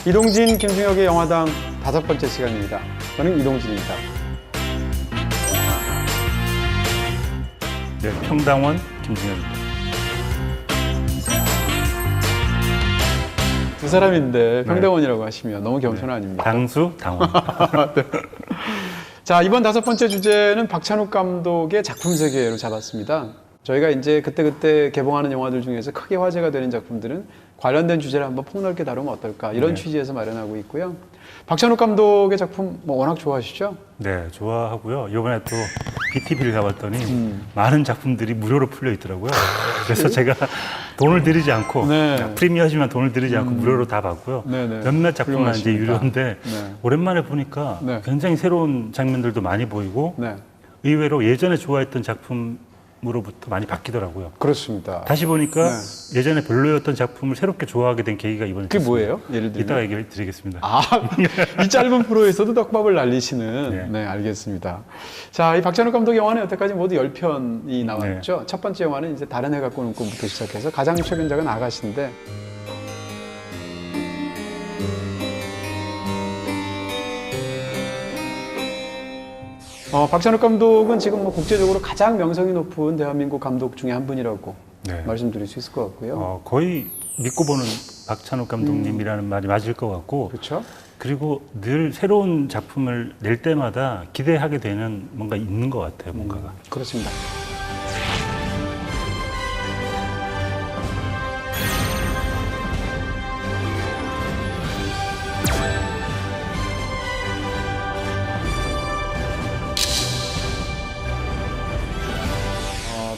이동진, 김중혁의 영화당 5번째 시간입니다. 저는 이동진입니다. 네, 평당원 김중혁입니다. 두 사람인데 평당원이라고 하시면 너무 겸손 아닙니까? 당수 당원. 네. 자, 이번 5번째 주제는 박찬욱 감독의 작품 세계로 잡았습니다. 저희가 이제 그때그때 개봉하는 영화들 중에서 크게 화제가 되는 작품들은 관련된 주제를 한번 폭넓게 다루면 어떨까 이런 취지에서 마련하고 있고요. 박찬욱 감독의 작품 워낙 좋아하시죠? 네, 좋아하고요. 이번에 또 BTV를 가봤더니 많은 작품들이 무료로 풀려 있더라고요. 그래서 제가 돈을 들이지 않고 네. 프리미어지만 돈을 들이지 않고 무료로 다 봤고요. 네네. 몇몇 작품만 이제 훌륭하십니다. 유료인데 네. 오랜만에 보니까 네. 굉장히 새로운 장면들도 많이 보이고 네, 의외로 예전에 좋아했던 작품으로부터 많이 바뀌더라고요. 그렇습니다. 다시 보니까 예전에 별로였던 작품을 새롭게 좋아하게 된 계기가 이번에 그게 있었습니다. 뭐예요? 예를 들면? 이따가 얘기를 드리겠습니다. 아, 이 짧은 프로에서도 떡밥을 날리시는. 네. 네, 알겠습니다. 자, 이 박찬욱 감독 영화는 여태까지 모두 10편이 나왔죠. 첫 번째 영화는 이제 다른 해 갖고 눈금부터 시작해서 가장 최근작은 아가씨인데, 박찬욱 감독은 지금 뭐 국제적으로 가장 명성이 높은 대한민국 감독 중에 한 분이라고 네. 말씀드릴 수 있을 것 같고요. 거의 믿고 보는 박찬욱 감독님이라는 말이 맞을 것 같고, 그렇죠? 그리고 늘 새로운 작품을 낼 때마다 기대하게 되는 뭔가 있는 것 같아요, 뭔가가. 그렇습니다.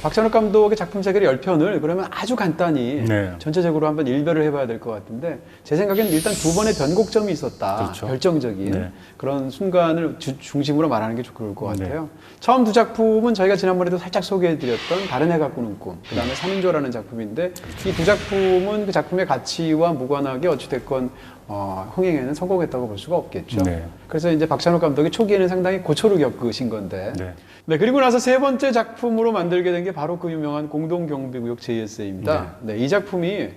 박찬욱 감독의 작품 세계를 10편을 그러면 아주 간단히 네. 전체적으로 한번 일별을 해봐야 될 것 같은데, 제 생각에는 일단 두 번의 변곡점이 있었다. 그렇죠. 결정적인 네. 그런 순간을 중심으로 말하는 게 좋을 것 네. 같아요. 처음 두 작품은 저희가 지난번에도 살짝 소개해드렸던 다른 해 갖고 는 꿈, 그 다음에 3인조라는 작품인데, 이 두 작품은 그 작품의 가치와 무관하게 어찌됐건 흥행에는 성공했다고 볼 수가 없겠죠. 네. 그래서 이제 박찬욱 감독이 초기에는 상당히 고초를 겪으신 건데, 네. 네, 그리고 나서 세 번째 작품으로 만들게 된 게 바로 그 유명한 공동경비구역 JSA입니다. 네, 이 작품이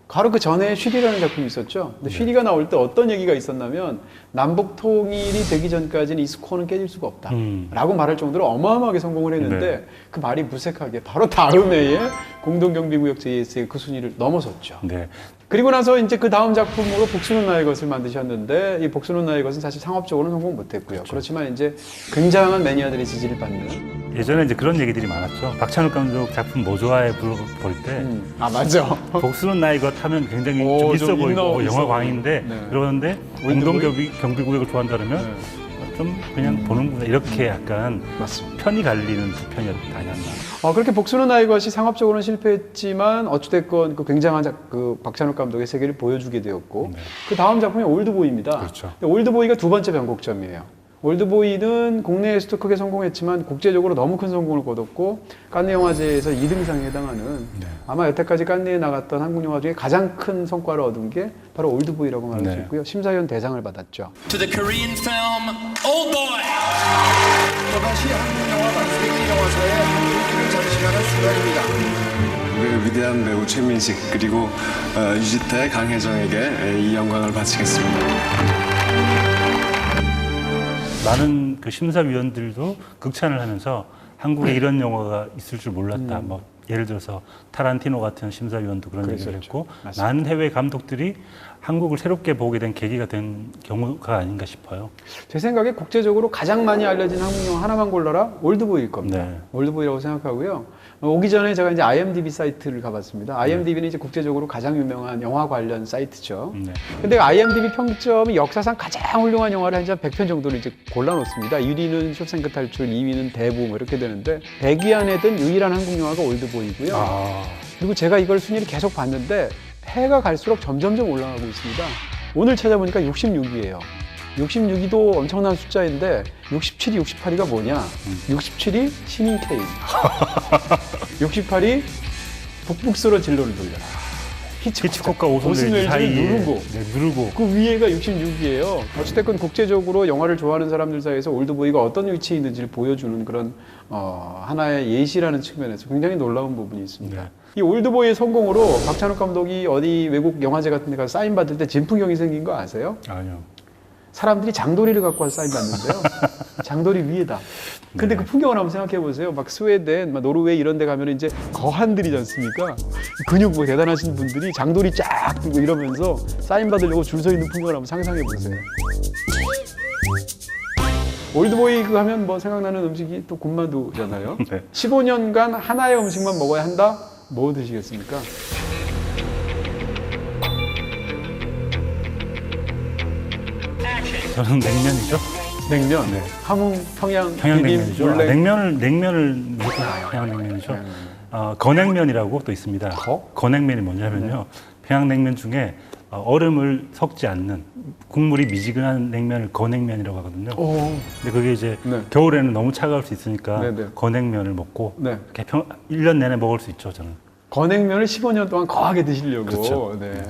바로 그 전에 쉬리라는 작품이 있었죠. 근데 쉬리가 나올 때 어떤 얘기가 있었냐면, 남북 통일이 되기 전까지는 이 스코어는 깨질 수가 없다 라고 말할 정도로 어마어마하게 성공을 했는데, 네. 그 말이 무색하게 바로 다음 해에 공동경비구역 JSA 그 순위를 넘어섰죠. 네. 그리고 나서 이제 그 다음 작품으로 복수는 나의 것을 만드셨는데, 이 복수는 나의 것은 사실 상업적으로는 성공 못했고요. 그렇죠. 그렇지만 이제 굉장한 매니아들의 지지를 받는. 예전에 이제 그런 얘기들이 많았죠. 박찬욱 감독 작품 뭐 좋아해 볼 때, 아, 맞아. 복수는 나의 것 하면 굉장히 오, 좀 있어 좀 보이고 있어 영화광인데, 보이고. 네. 그러는데 공동경비구역을 좋아한다 그러면 네. 좀 그냥 보는구나, 이렇게 약간 맞습니다. 편이 갈리는 두 편이 아니었나. 그렇게 복수는 나의 것이 상업적으로는 실패했지만 어찌됐건 그 굉장한 그 박찬욱 감독의 세계를 보여주게 되었고, 그 다음 작품이 올드보이입니다. 그렇죠. 근데 올드보이가 두 번째 변곡점이에요. 올드보이는 국내에서도 크게 성공했지만 국제적으로 너무 큰 성공을 거뒀고, 칸네 영화제에서 2등상에 해당하는, 아마 여태까지 칸네에 나갔던 한국 영화 중에 가장 큰 성과를 얻은 게 바로 올드보이라고 말할 수 있고요. 심사위원 대상을 받았죠. To the Korean film Oldboy. 또다시 한국 영화 세계 영화사의 한국을 장식하는 순간입니다. 우리 위대한 배우 최민식 그리고 유지태, 강혜정에게 이 영광을 바치겠습니다. 많은 그 심사위원들도 극찬을 하면서 한국에 이런 영화가 있을 줄 몰랐다. 뭐 예를 들어서 타란티노 같은 심사위원도 그런 얘기를 했고, 맞습니다. 많은 해외 감독들이 한국을 새롭게 보게 된 계기가 된 경우가 아닌가 싶어요. 제 생각에 국제적으로 가장 많이 알려진 한국 영화 하나만 골라라, 올드보이일 겁니다. 네. 올드보이라고 생각하고요. 오기 전에 제가 이제 IMDb 사이트를 가봤습니다. IMDb는 이제 국제적으로 가장 유명한 영화 관련 사이트죠. 네. 근데 IMDb 평점이 역사상 가장 훌륭한 영화를 한 100편 정도를 이제 골라놓습니다. 1위는 쇼생크 탈출, 2위는 대부 뭐 이렇게 되는데, 100위 안에 든 유일한 한국 영화가 올드보이고요. 그리고 제가 이걸 순위를 계속 봤는데 해가 갈수록 점점점 올라가고 있습니다. 오늘 찾아보니까 66위예요. 66위도 엄청난 숫자인데 67위, 68위가 뭐냐? 67위 신인 K, 68위 북북스러 진로를 돌려라. 히치콕과 오슨웰즈 사이에 누르고 그 위에가 66이에요. 어찌됐건 국제적으로 영화를 좋아하는 사람들 사이에서 올드보이가 어떤 위치에 있는지를 보여주는 그런 하나의 예시라는 측면에서 굉장히 놀라운 부분이 있습니다. 네. 이 올드보이의 성공으로 박찬욱 감독이 어디 외국 영화제 같은 데 가서 사인 받을 때 진풍경이 생긴 거 아세요? 아니요. 사람들이 장도리를 갖고 와서 사인 받는데요. 장도리 위에다. 근데 그 풍경을 한번 생각해 보세요. 막 스웨덴, 막 노르웨이 이런 데 가면 이제 거한들이지 않습니까? 근육 뭐 대단하신 분들이 장도리 쫙 들고 이러면서 사인 받으려고 줄 서 있는 풍경을 한번 상상해 보세요. 올드보이 그 하면 뭐 생각나는 음식이 또 군만두잖아요. 네. 15년간 하나의 음식만 먹어야 한다? 뭐 드시겠습니까? 저는 냉면이죠. 냉면, 네. 함흥, 평양, 평양냉면이죠. 물냉. 냉면을 무조건 평양냉면이죠. 건냉면이라고 또 있습니다. 건냉면이 뭐냐면요. 평양냉면 중에 얼음을 섞지 않는 국물이 미지근한 냉면을 건냉면이라고 하거든요. 오. 근데 그게 이제 네. 겨울에는 너무 차가울 수 있으니까 네네. 건냉면을 먹고 네. 이렇게 1년 내내 먹을 수 있죠, 저는. 건냉면을 15년 동안 거하게 드시려고. 그렇죠. 네.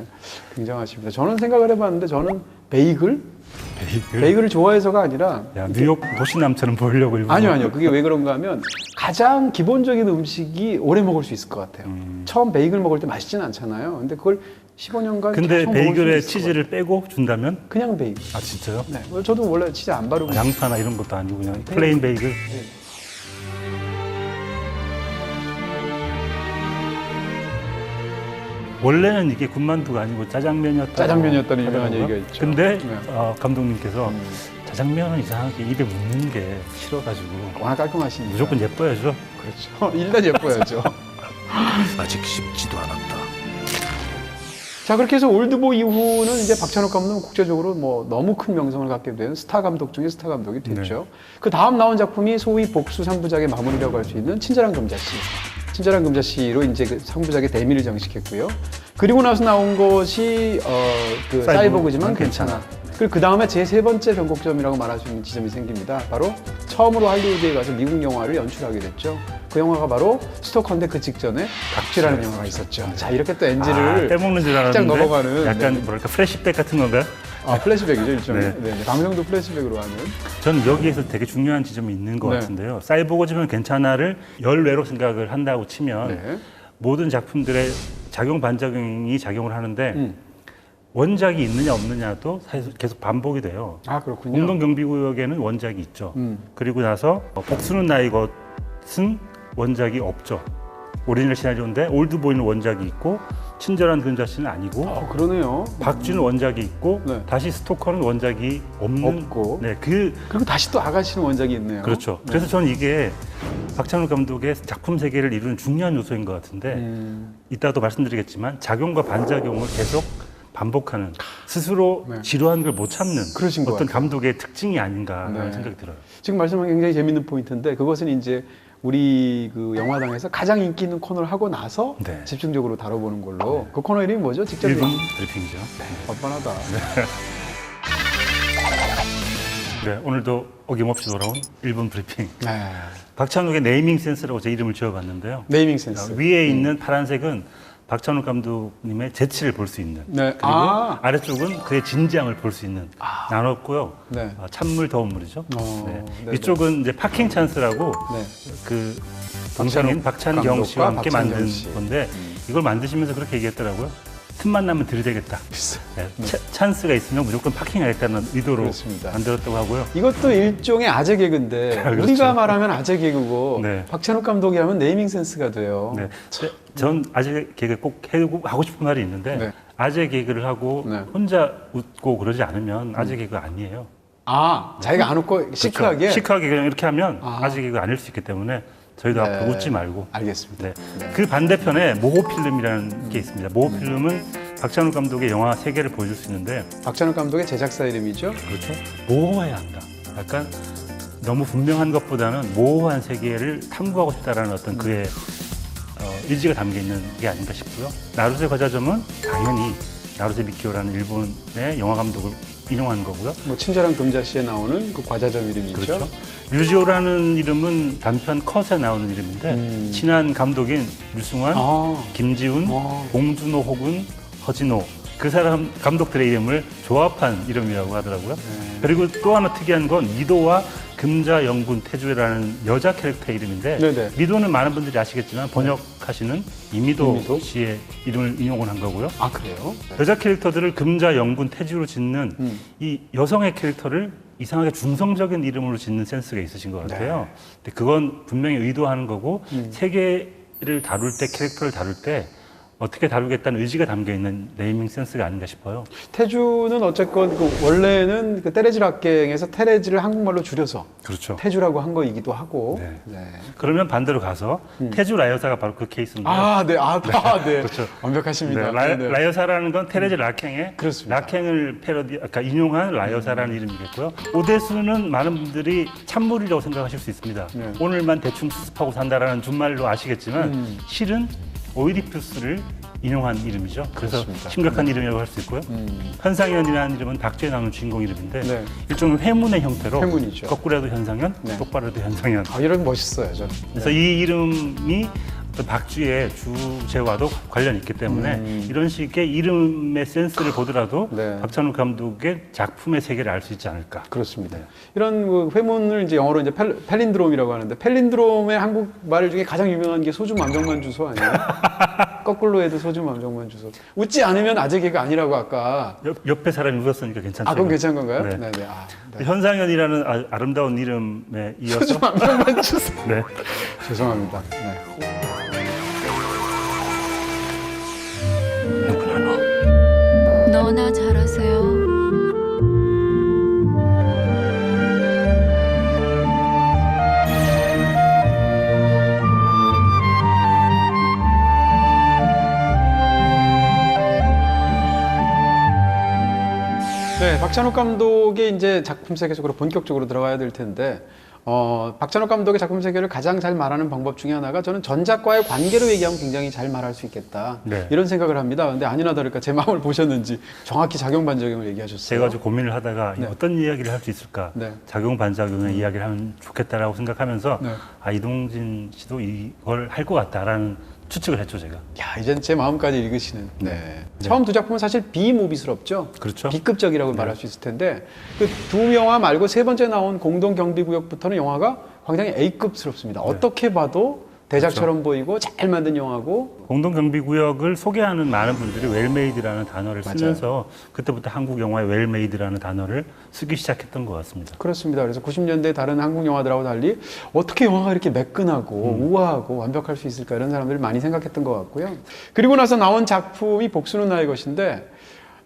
굉장하십니다. 저는 생각을 해봤는데 저는 베이글을 좋아해서가 아니라 야, 뉴욕 도시남처럼 보이려고 일부러. 아니요. 그게 왜 그런가 하면 가장 기본적인 음식이 오래 먹을 수 있을 것 같아요. 처음 베이글 먹을 때 맛있진 않잖아요. 근데 그걸 15년간 근데 계속 먹을 수 베이글에 있을 것 치즈를 빼고 준다면? 같아요. 그냥 베이글. 아, 진짜요? 네. 저도 원래 치즈 안 바르고 양파나 이런 것도 아니고 그냥 플레인 베이글? 원래는 이게 군만두가 아니고 짜장면이었다는 유명한 하더라고요. 얘기가 있죠. 근데 네. 감독님께서 짜장면은 이상하게 입에 묻는 게 싫어가지고 워낙 깔끔하시니까. 무조건 예뻐야죠. 그렇죠. 일단 예뻐야죠. 아직 쉽지도 않았다. 자, 그렇게 해서 올드보이 이후는 이제 박찬욱 감독은 국제적으로 뭐 너무 큰 명성을 갖게 된 스타 감독 중에 스타 감독이 됐죠. 그 다음 나온 작품이 소위 복수 3부작의 마무리라고 할 수 있는 친절한 금자씨. 친절한 금자씨로 이제 그 3부작의 대미를 장식했고요. 그리고 나서 나온 것이 그 사이보그지만 괜찮아. 그리고 그 다음에 제 세 번째 변곡점이라고 말할 수 있는 지점이 생깁니다. 바로 처음으로 할리우드에 가서 미국 영화를 연출하게 됐죠. 그 영화가 바로 스토커인데 그 직전에 박쥐라는 영화가 있었죠. 자, 이렇게 또 NG를 빼먹는 줄 살짝 알았는데 넘어가는 약간 네. 뭐랄까 플래시백 같은 건가요? 플래시백이죠, 일종의. 네. 네, 방송도 플래시백으로 하는. 저는 여기에서 되게 중요한 지점이 있는 것 네. 같은데요. 사이보그지만 괜찮아를 열외로 생각을 한다고 치면 네. 모든 작품들의 작용 반작용이 작용을 하는데 원작이 있느냐 없느냐도 사실 계속 반복이 돼요. 아, 그렇군요. 공동경비구역에는 원작이 있죠. 그리고 나서 복수는 나의 것은 원작이 없죠. 오리지널 시나리오인데 올드보이는 원작이 있고 친절한 금자씨는 아니고 그러네요. 박쥐는 원작이 있고 네. 다시 스토커는 원작이 없는 없고. 네, 그리고 다시 또 아가씨는 원작이 있네요. 그렇죠. 그래서 저는 이게 박찬욱 감독의 작품 세계를 이루는 중요한 요소인 것 같은데 이따도 말씀드리겠지만 작용과 반작용을 계속 반복하는 스스로 네. 지루한 걸 못 참는 그러신 것 어떤 같아요. 감독의 특징이 아닌가라는 네. 생각이 들어요. 지금 말씀한 게 굉장히 재밌는 포인트인데 그것은 이제 우리 그 영화당에서 가장 인기 있는 코너를 하고 나서 네. 집중적으로 다뤄보는 걸로. 그 코너 이름이 뭐죠? 직접 1분 브리핑이죠. 뻔뻔하다. 네, 오늘도 어김없이 돌아온 1분 브리핑. 네. 박찬욱의 네이밍 센스라고 제 이름을 지어봤는데요. 네이밍 센스. 위에 있는 파란색은 박찬욱 감독님의 재치를 볼 수 있는 네. 그리고 아. 아래쪽은 그의 진지함을 볼 수 있는 나눴고요. 네. 찬물 더운 물이죠. 네. 이쪽은 이제 파킹 찬스라고 네. 그 동생인 박찬경 감독과 씨와 함께 박찬경 만든 씨. 건데 이걸 만드시면서 그렇게 얘기했더라고요. 틈만 나면 들이대겠다. 네, 찬스가 있으면 무조건 파킹하겠다는 의도로 그렇습니다. 만들었다고 하고요. 이것도 일종의 아재 개그인데 그렇죠. 우리가 말하면 아재 개그고 네. 박찬욱 감독이 하면 네이밍 센스가 돼요. 네. 전 아재 개그 꼭 하고 싶은 말이 있는데 네. 아재 개그를 하고 네. 혼자 웃고 그러지 않으면 아재 개그 아니에요. 자기가 안 웃고 시크하게? 그렇죠. 시크하게 그냥 이렇게 하면 아. 아재 개그 아닐 수 있기 때문에 저희도 네. 앞으로 웃지 말고. 알겠습니다. 네. 그 반대편에 모호필름이라는 게 있습니다. 모호필름은 박찬욱 감독의 영화 세계를 보여줄 수 있는데 박찬욱 감독의 제작사 이름이죠? 그렇죠. 모호해야 한다. 약간 너무 분명한 것보다는 모호한 세계를 탐구하고 싶다라는 어떤 그의 의지가 담겨 있는 게 아닌가 싶고요. 나루세 과자점은 당연히 나루세 미키오라는 일본의 영화 감독을 인용한 거고요. 뭐 친절한 금자씨에 나오는 그 과자점 이름이죠. 그렇죠. 류지호라는 이름은 단편 컷에 나오는 이름인데 친한 감독인 류승환, 김지훈, 봉준호 혹은 허진호 그 사람 감독들의 이름을 조합한 이름이라고 하더라고요. 그리고 또 하나 특이한 건 이도와 금자 영분 태주라는 여자 캐릭터 이름인데 네네. 미도는 많은 분들이 아시겠지만 번역하시는 이미도 이미도? 씨의 이름을 인용을 한 거고요. 아, 그래요? 여자 캐릭터들을 금자 영분 태주로 짓는 이 여성의 캐릭터를 이상하게 중성적인 이름으로 짓는 센스가 있으신 것 같아요. 근데 그건 분명히 의도하는 거고 세계를 다룰 때 캐릭터를 다룰 때 어떻게 다루겠다는 의지가 담겨 있는 네이밍 센스가 아닌가 싶어요. 태주는 어쨌건 원래는 그 테레지 락갱에서 테레지를 한국말로 줄여서 그렇죠. 태주라고 한 거이기도 하고. 네. 네. 그러면 반대로 가서 태주 라여사가 바로 그 케이스인데요. 아, 네. 네. 그렇죠. 완벽하십니다. 네, 네. 라여사라는 건 테레지 락행의 그렇습니다. 락행을 그러니까 인용한 라여사라는 이름이겠고요. 오데스는 많은 분들이 찬물이라고 생각하실 수 있습니다. 네. 오늘만 대충 수습하고 산다라는 준말로 아시겠지만 실은 오이디푸스를 인용한 이름이죠. 그래서 그렇습니다. 심각한 이름이라고 할 수 있고요. 현상현이라는 이름은 박쥐에 나오는 주인공 이름인데 네. 일종의 회문의 형태로 회문이죠. 거꾸로 해도 현상현, 네. 똑바로 해도 현상현. 아, 이런 멋있어요, 저는. 그래서 이 이름이 어떤 박쥐의 주제와도 관련이 있기 때문에 이런 식의 이름의 센스를 보더라도 네. 박찬욱 감독의 작품의 세계를 알 수 있지 않을까. 그렇습니다. 이런 그 회문을 이제 영어로 이제 펠린드롬이라고 하는데 펠린드롬의 한국말 중에 가장 유명한 게 소주 만병만 주소 아니에요? 거꾸로 해도 소주 만병만 주소. 웃지 않으면 아재 개가 아니라고 아까. 옆에 사람이 웃었으니까 괜찮죠. 아, 그럼 괜찮은 건가요? 네. 네. 아, 네. 현상현이라는 아름다운 이름에 이어서 소주 만병만 주소. 네. 죄송합니다. 네. 너나 잘하세요. 네, 박찬욱 감독의 이제 작품 세계 속으로 본격적으로 들어가야 될 텐데, 박찬욱 감독의 작품 세계를 가장 잘 말하는 방법 중에 하나가 저는 전작과의 관계로 얘기하면 굉장히 잘 말할 수 있겠다. 네. 이런 생각을 합니다. 근데 아니나 다를까 제 마음을 보셨는지 정확히 작용 반작용을 얘기하셨어요. 제가 좀 고민을 하다가 네. 어떤 이야기를 할 수 있을까? 네. 작용 반작용의 이야기를 하면 좋겠다라고 생각하면서 네. 이동진 씨도 이걸 할 것 같다라는 추측을 했죠, 제가. 야, 이젠 제 마음까지 읽으시는. 네. 처음 두 작품은 사실 B무비스럽죠. 그렇죠. B급적이라고 말할 수 있을 텐데 그 두 영화 말고 세 번째 나온 공동경비구역부터는 영화가 굉장히 A급스럽습니다. 어떻게 봐도 대작처럼 보이고 잘 만든 영화고. 공동경비구역을 소개하는 많은 분들이 웰메이드라는 단어를 맞아요. 쓰면서 그때부터 한국 영화의 웰메이드라는 단어를 쓰기 시작했던 것 같습니다. 그렇습니다. 그래서 90년대 다른 한국 영화들하고 달리 어떻게 영화가 이렇게 매끈하고 우아하고 완벽할 수 있을까 이런 사람들이 많이 생각했던 것 같고요. 그리고 나서 나온 작품이 복수는 나의 것인데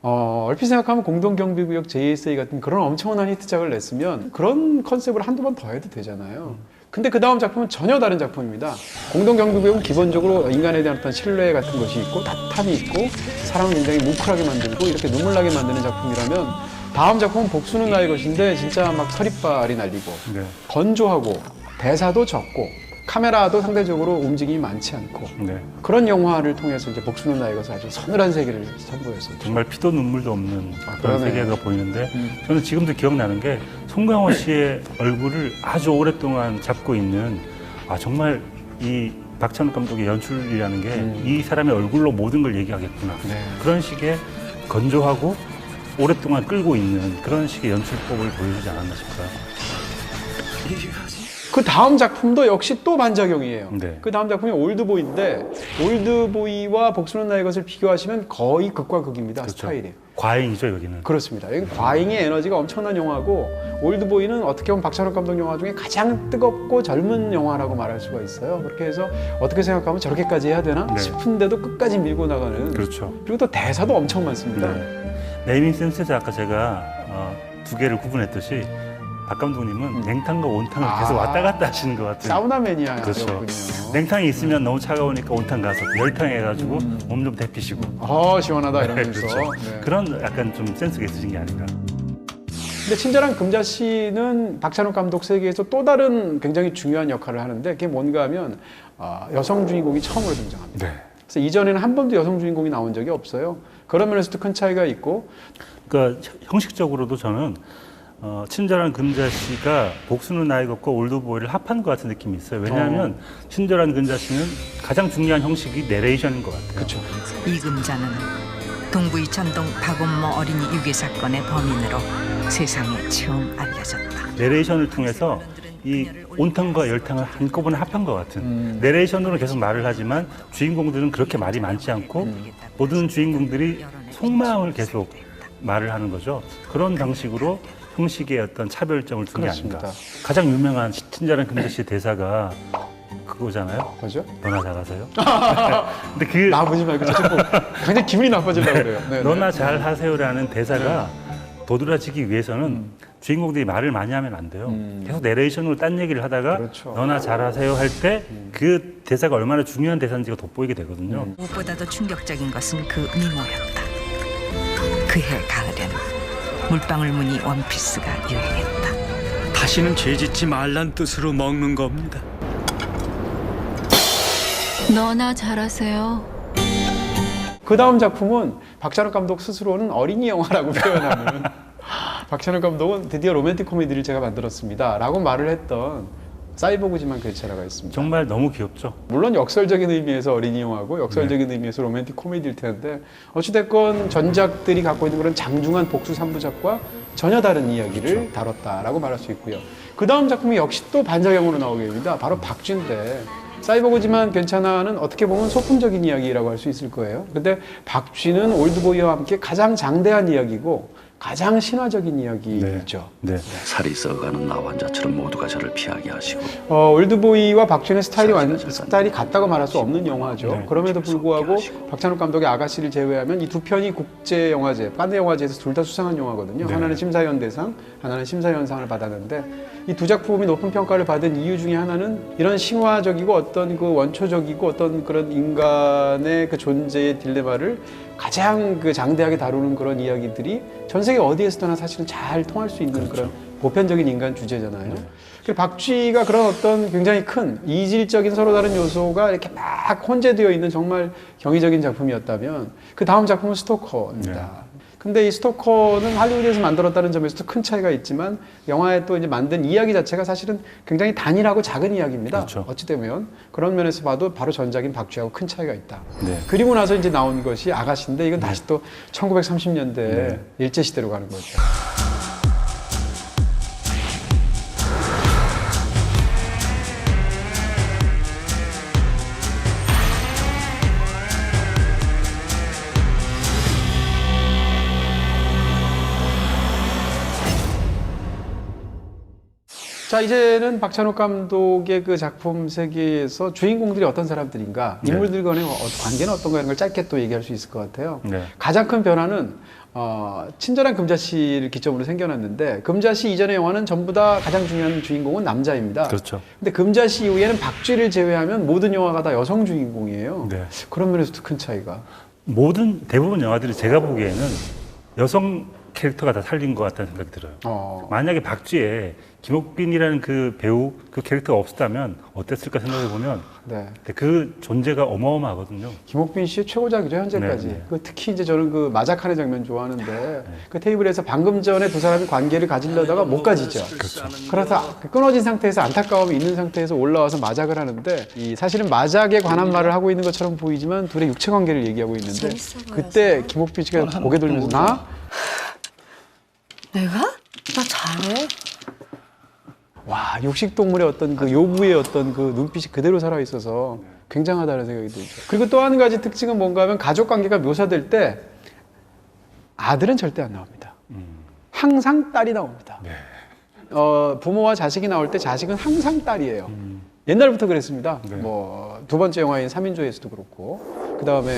얼핏 생각하면 공동경비구역 JSA 같은 그런 엄청난 히트작을 냈으면 그런 컨셉을 한두 번 더 해도 되잖아요. 근데 그 다음 작품은 전혀 다른 작품입니다. 공동경비구역은 기본적으로 인간에 대한 어떤 신뢰 같은 것이 있고 따뜻함이 있고 사람을 굉장히 뭉클하게 만들고 이렇게 눈물 나게 만드는 작품이라면 다음 작품은 복수는 나의 것인데 진짜 막 서리빨이 날리고 네. 건조하고 대사도 적고 카메라도 상대적으로 움직임이 많지 않고 네. 그런 영화를 통해서 이제 복수는 나의 것을 아주 서늘한 세계를 선보였었죠. 정말 피도 눈물도 없는 그런 그러네요. 세계가 보이는데 저는 지금도 기억나는 게 송강호 씨의 얼굴을 아주 오랫동안 잡고 있는 정말 이 박찬욱 감독의 연출이라는 게 이 사람의 얼굴로 모든 걸 얘기하겠구나. 네. 그런 식의 건조하고 오랫동안 끌고 있는 그런 식의 연출법을 보여주지 않았나 싶어요. 그 다음 작품도 역시 또 반작용이에요. 네. 그 다음 작품이 올드보이인데 올드보이와 복수는 나의 것을 비교하시면 거의 극과 극입니다. 스타일이. 과잉이죠, 여기는. 그렇습니다. 여기 과잉의 에너지가 엄청난 영화고 올드보이는 어떻게 보면 박찬욱 감독 영화 중에 가장 뜨겁고 젊은 영화라고 말할 수가 있어요. 그렇게 해서 어떻게 생각하면 저렇게까지 해야 되나 네. 싶은데도 끝까지 밀고 나가는. 그렇죠. 그리고 또 대사도 엄청 많습니다. 네이밍 센스에서 아까 제가 두 개를 구분했듯이 박 감독님은 냉탕과 온탕을 계속 왔다 갔다 하시는 것 같아요. 사우나 매니아였군요. 그렇죠. 냉탕이 있으면 너무 차가우니까 온탕 가서 열탕 해가지고 몸 좀 데피시고. 시원하다 이러면서. 그렇죠. 네. 그런 약간 좀 센스가 있으신 게 아닌가. 근데 친절한 금자 씨는 박찬욱 감독 세계에서 또 다른 굉장히 중요한 역할을 하는데 그게 뭔가 하면 여성 주인공이 처음으로 등장합니다. 네. 그래서 이전에는 한 번도 여성 주인공이 나온 적이 없어요. 그런 면에서도 큰 차이가 있고. 그러니까 형식적으로도 저는 친절한 금자 씨가 복수는 나의 것과 올드보이를 합한 것 같은 느낌이 있어요. 왜냐하면 친절한 금자 씨는 가장 중요한 형식이 내레이션인 것 같아요. 그렇죠. 이 금자는 동부 이천동 박원모 어린이 유괴 사건의 범인으로 세상에 처음 알려졌다. 내레이션을 통해서 이 온탕과 열탕을 한꺼번에 합한 것 같은 내레이션으로 계속 말을 하지만 주인공들은 그렇게 말이 많지 않고 모든 주인공들이 속마음을 계속 말을 하는 거죠. 그런 방식으로 형식의 어떤 차별점을 둔 게 아닌가. 그렇습니다. 가장 유명한 친절한 금자씨의 대사가 그거잖아요. 뭐죠? 너나 잘하세요. 근데 그 나 보지 말고 자꾸 굉장히 기분이 나빠지려고 그래요. 네, 너나 잘하세요라는 대사가 도드라지기 위해서는 주인공들이 말을 많이 하면 안 돼요. 계속 내레이션으로 딴 얘기를 하다가 그렇죠. 너나 잘하세요 할 때 그 대사가 얼마나 중요한 대사인지가 돋보이게 되거든요. 무엇보다도 충격적인 것은 그 미모였다. 그해 가을에는 물방울 무늬 원피스가 유행했다. 다시는 죄짓지 말란 뜻으로 먹는 겁니다. 너나 잘하세요. 그 다음 작품은 박찬욱 감독 스스로는 어린이 영화라고 표현하는 박찬욱 감독은 드디어 로맨틱 코미디를 제가 만들었습니다 라고 말을 했던 사이보그지만 괜찮아가 있습니다. 정말 너무 귀엽죠. 물론 역설적인 의미에서 어린이 영화고 역설적인 의미에서 로맨틱 코미디일 텐데 어찌됐건 전작들이 갖고 있는 그런 장중한 복수 3부작과 전혀 다른 이야기를 다뤘다라고 말할 수 있고요. 그 다음 작품이 역시 또 반작용으로 나오게 됩니다. 바로 박쥐인데 사이보그지만 괜찮아는 어떻게 보면 소품적인 이야기라고 할 수 있을 거예요. 근데 박쥐는 올드보이와 함께 가장 장대한 이야기고 가장 신화적인 이야기죠. 네. 살이 썩어가는 나 환자처럼 모두가 저를 피하게 하시고 올드보이와 박쥐는 스타일이 같다고 말할 수 없는 영화죠. 네. 그럼에도 불구하고 박찬욱 감독의 아가씨를 제외하면 이 두 편이 국제영화제, 칸네 영화제에서 둘 다 수상한 영화거든요. 네. 하나는 심사위원대상, 하나는 심사위원상을 받았는데 이 두 작품이 높은 평가를 받은 이유 중에 하나는 이런 신화적이고 어떤 그 원초적이고 어떤 그런 인간의 그 존재의 딜레마를 가장 그 장대하게 다루는 그런 이야기들이 전 세계 어디에서나 사실은 잘 통할 수 있는 그런 보편적인 인간 주제잖아요. 그 박쥐가 그런 어떤 굉장히 큰 이질적인 서로 다른 요소가 이렇게 막 혼재되어 있는 정말 경이적인 작품이었다면 그 다음 작품은 스토커입니다. 근데 이 스토커는 할리우드에서 만들었다는 점에서도 큰 차이가 있지만 영화에 또 이제 만든 이야기 자체가 사실은 굉장히 단일하고 작은 이야기입니다. 그렇죠. 어찌 되면 그런 면에서 봐도 바로 전작인 박쥐하고 큰 차이가 있다. 네. 그리고 나서 이제 나온 것이 아가씨인데 이건 다시 또 1930년대 일제시대로 가는 거죠. 자, 이제는 박찬욱 감독의 그 작품 세계에서 주인공들이 어떤 사람들인가, 인물들 간의 관계는 어떤가 이런 걸 짧게 또 얘기할 수 있을 것 같아요. 네. 가장 큰 변화는 친절한 금자씨를 기점으로 생겨났는데 금자씨 이전의 영화는 전부 다 가장 중요한 주인공은 남자입니다. 그렇죠. 근데 금자씨 이후에는 박쥐를 제외하면 모든 영화가 다 여성 주인공이에요. 네. 그런 면에서도 큰 차이가. 대부분 영화들이 제가 보기에는 여성 캐릭터가 다 살린 것 같다는 생각이 들어요. 만약에 박쥐에 김옥빈이라는 그 배우, 그 캐릭터가 없었다면 어땠을까 생각해 보면 네. 그 존재가 어마어마하거든요. 김옥빈 씨의 최고작이죠, 현재까지. 네, 네. 그 특히 이제 저는 그 마작하는 장면 좋아하는데 그 테이블에서 방금 전에 두 사람이 관계를 가지려다가 못 가지죠. 그래서 끊어진 상태에서 안타까움이 있는 상태에서 올라와서 마작을 하는데 사실은 마작에 관한 말을 하고 있는 것처럼 보이지만 둘의 육체 관계를 얘기하고 있는데 그때 김옥빈 씨가 고개 돌리면서 나? 내가? 나 잘해. 와, 육식동물의 어떤 그 요부의 어떤 그 눈빛이 그대로 살아있어서 굉장하다는 생각이 들죠. 그리고 또 한 가지 특징은 뭔가 하면 가족 관계가 묘사될 때 아들은 절대 안 나옵니다. 항상 딸이 나옵니다. 부모와 자식이 나올 때 자식은 항상 딸이에요. 옛날부터 그랬습니다. 뭐 두 번째 영화인 3인조에서도 그렇고, 그 다음에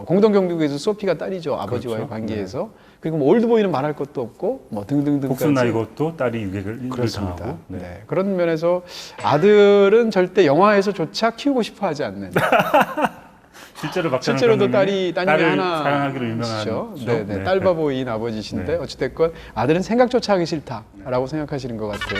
공동경비구에서 소피가 딸이죠. 아버지와의 관계에서. 그리고 뭐 올드보이는 말할 것도 없고, 뭐 등등등까지. 복수나 이것도 딸이 유괴를 그렇습니다. 당하고. 네. 그런 면에서 아들은 절대 영화에서조차 키우고 싶어하지 않는. 실제로 박찬욱 실제로도 감독님이 따님이 딸을 하나 사랑하기로 유명한 있죠. 죠. 네, 네. 딸바보인 아버지신데 네. 어찌됐건 아들은 생각조차 하기 싫다라고 생각하시는 것 같은.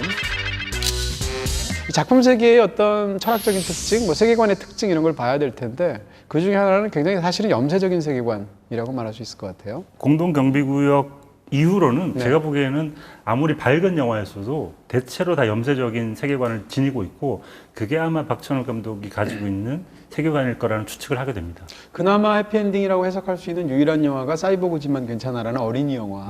이 작품 세계의 어떤 철학적인 특징, 뭐 세계관의 특징 이런 걸 봐야 될 텐데 그 중에 하나는 굉장히 사실은 염세적인 세계관이라고 말할 수 있을 것 같아요. 공동경비구역 이후로는 네. 제가 보기에는 아무리 밝은 영화였어도 대체로 다 염세적인 세계관을 지니고 있고 그게 아마 박찬욱 감독이 가지고 있는 세계관일 거라는 추측을 하게 됩니다. 그나마 해피엔딩이라고 해석할 수 있는 유일한 영화가 사이보그지만 괜찮아라는 어린이 영화.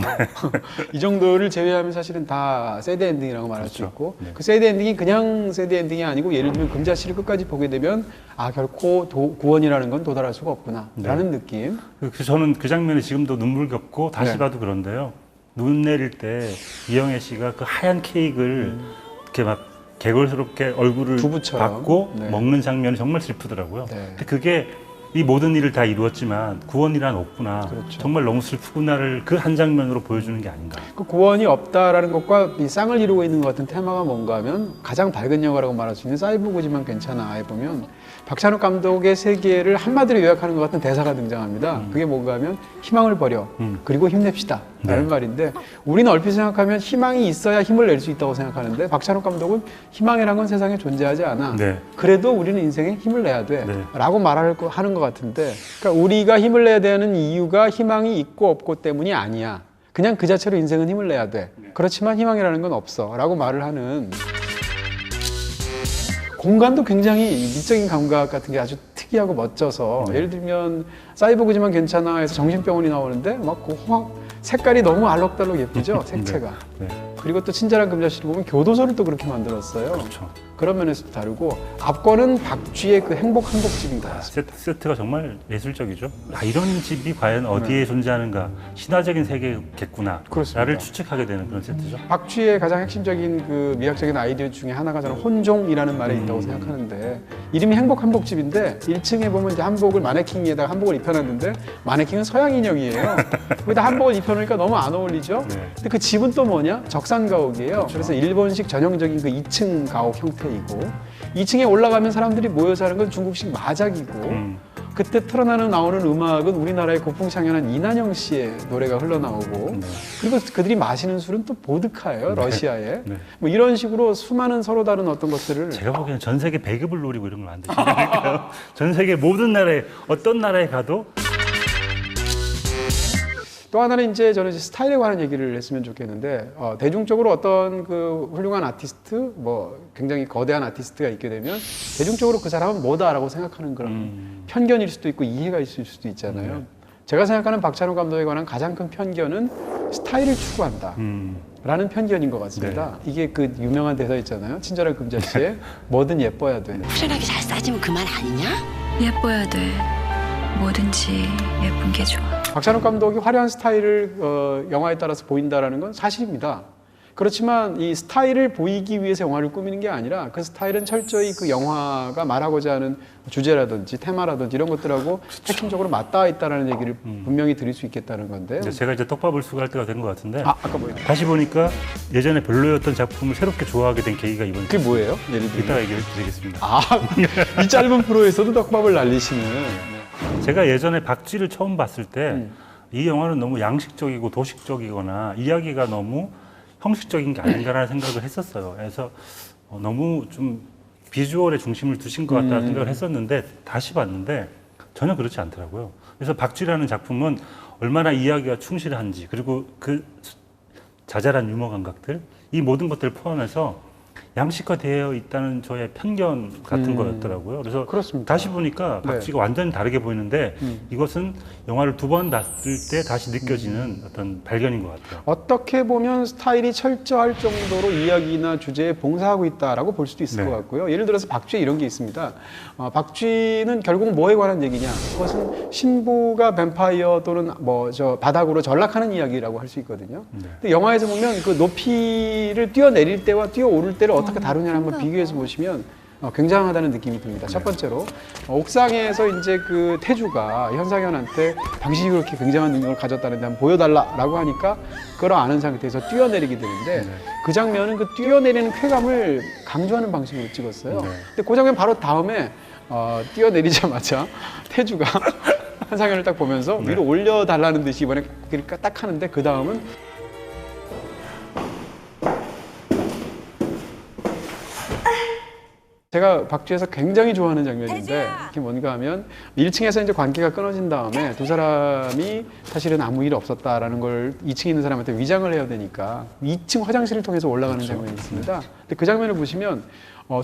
이 정도를 제외하면 사실은 다 새드 엔딩이라고 말할 수 그렇죠. 있고 네. 그 새드 엔딩이 그냥 새드 엔딩이 아니고 예를 들면 금자씨를 끝까지 보게 되면 아 결코 구원이라는 건 도달할 수가 없구나 라는 느낌. 그래서 저는 그 장면이 지금도 눈물겹고 다시 네. 봐도 그런데요. 눈 내릴 때 이영애 씨가 그 하얀 케이크를 이렇게 막 개걸스럽게 얼굴을 두부처럼. 받고 네. 먹는 장면이 정말 슬프더라고요. 네. 근데 그게 이 모든 일을 다 이루었지만 구원이란 없구나. 그렇죠. 정말 너무 슬프구나를 그 한 장면으로 보여주는 게 아닌가. 그 구원이 없다라는 것과 이 쌍을 이루고 있는 것 같은 테마가 뭔가 하면 가장 밝은 영화라고 말할 수 있는 사이보그지만 괜찮아에 보면 박찬욱 감독의 세계를 한마디로 요약하는 것 같은 대사가 등장합니다. 그게 뭔가 하면 희망을 버려 그리고 힘냅시다 라는 네. 말인데 우리는 얼핏 생각하면 희망이 있어야 힘을 낼 수 있다고 생각하는데 박찬욱 감독은 희망이란 건 세상에 존재하지 않아. 네. 그래도 우리는 인생에 힘을 내야 돼 네. 라고 하는 것 같은데 그러니까 우리가 힘을 내야 되는 이유가 희망이 있고 없고 때문이 아니야. 그냥 그 자체로 인생은 힘을 내야 돼. 그렇지만 희망이라는 건 없어 라고 말을 하는 공간도 굉장히 미적인 감각 같은 게 아주 특이하고 멋져서 예를 들면 사이보그지만 괜찮아 해서 정신병원이 나오는데 막 그 색깔이 너무 알록달록 예쁘죠 색채가. 네. 그리고 또 친절한 금자씨를 보면 교도소를 또 그렇게 만들었어요. 그렇죠. 그런 면에서도 다르고 앞권은 박쥐의 그 행복 한복집인 것 같습니다. 세트가 정말 예술적이죠. 아, 이런 집이 과연 어디에 존재하는가 신화적인 세계겠구나 그렇습니다. 나를 추측하게 되는 그런 세트죠. 박쥐의 가장 핵심적인 그 미학적인 아이디어 중에 하나가 저는 혼종이라는 말에 있다고 생각하는데 이름이 행복 한복집인데 1층에 보면 이제 한복을 마네킹에다가 한복을 입혀놨는데 마네킹은 서양 인형이에요. 거기다 한복을 입혀놓으니까 너무 안 어울리죠. 네. 근데 그 집은 또 뭐냐? 적산 가옥이에요. 그래서 일본식 전형적인 그 2층 가옥 형태이고 2층에 올라가면 사람들이 모여 사는 건 중국식 마작이고 그때 나오는 음악은 우리나라의 고풍장연한 이난영 씨의 노래가 흘러나오고 그리고 그들이 마시는 술은 또 보드카예요. 러시아에. 네. 뭐 이런 식으로 수많은 서로 다른 어떤 것들을 제가 보기에는 전 세계 배급을 노리고 이런 걸 만드시지 않을까요? 전 세계 모든 나라에 어떤 나라에 가도 또 하나는 이제 저는 이제 스타일에 관한 얘기를 했으면 좋겠는데 대중적으로 어떤 그 훌륭한 아티스트 뭐 굉장히 거대한 아티스트가 있게 되면 대중적으로 그 사람은 뭐다라고 생각하는 그런 편견일 수도 있고 이해가 있을 수도 있잖아요. 제가 생각하는 박찬욱 감독에 관한 가장 큰 편견은 스타일을 추구한다. 라는 편견인 것 같습니다. 이게 그 유명한 대사 있잖아요. 친절한 금자씨의 뭐든 예뻐야 돼. 푸짐하게 잘 싸지면 그만 아니냐? 예뻐야 돼. 뭐든지 예쁜 게 좋아. 박찬욱 감독이 화려한 스타일을 영화에 따라서 보인다라는 건 사실입니다. 그렇지만 이 스타일을 보이기 위해서 영화를 꾸미는 게 아니라 그 스타일은 철저히 그 영화가 말하고자 하는 주제라든지 테마라든지 이런 것들하고 핵심적으로 맞닿아 있다는 얘기를 분명히 드릴 수 있겠다는 건데. 제가 이제 떡밥을 수거할 때가 된 것 같은데 아까 뭐예요? 다시 보니까 예전에 별로였던 작품을 새롭게 좋아하게 된 계기가 이번 그게 뭐예요? 예를 들면. 이따가 얘기를 드리겠습니다. 이 짧은 프로에서도 떡밥을 날리시는. 제가 예전에 박쥐를 처음 봤을 때 이 영화는 너무 양식적이고 도식적이거나 이야기가 너무 형식적인 게 아닌가라는 생각을 했었어요. 그래서 너무 좀 비주얼에 중심을 두신 것 같다는 생각을 했었는데 다시 봤는데 전혀 그렇지 않더라고요. 그래서 박쥐라는 작품은 얼마나 이야기가 충실한지 그리고 그 자잘한 유머 감각들 이 모든 것들을 포함해서 양식화되어 있다는 저의 편견 같은 거였더라고요. 그래서 그렇습니다. 다시 보니까 박쥐가 완전히 다르게 보이는데 이것은 영화를 두 번 봤을 때 다시 느껴지는 어떤 발견인 것 같아요. 어떻게 보면 스타일이 철저할 정도로 이야기나 주제에 봉사하고 있다라고 볼 수도 있을 네. 것 같고요. 예를 들어서 박쥐에 이런 게 있습니다. 박쥐는 결국 뭐에 관한 얘기냐? 그것은 신부가 뱀파이어 또는 바닥으로 전락하는 이야기라고 할 수 있거든요. 근데 영화에서 보면 그 높이를 뛰어내릴 때와 뛰어오를 때를 어떻게 다루냐를 한번 비교해서 보시면 굉장하다는 느낌이 듭니다. 첫 번째로 옥상에서 이제 그 태주가 현상현한테 당신이 그렇게 굉장한 능력을 가졌다는데 한번 보여달라라고 하니까 그걸 아는 상태에서 뛰어내리게 되는데 그 장면은 그 뛰어내리는 쾌감을 강조하는 방식으로 찍었어요. 근데 그 장면 바로 다음에 뛰어내리자마자 태주가 현상현을 딱 보면서 위로 올려달라는 듯이 이번에 고개를 딱 하는데 그 다음은 제가 박쥐에서 굉장히 좋아하는 장면인데 그게 뭔가 하면 1층에서 이제 관계가 끊어진 다음에 두 사람이 사실은 아무 일 없었다라는 걸 2층에 있는 사람한테 위장을 해야 되니까 2층 화장실을 통해서 올라가는 장면이 있습니다. 근데 그 장면을 보시면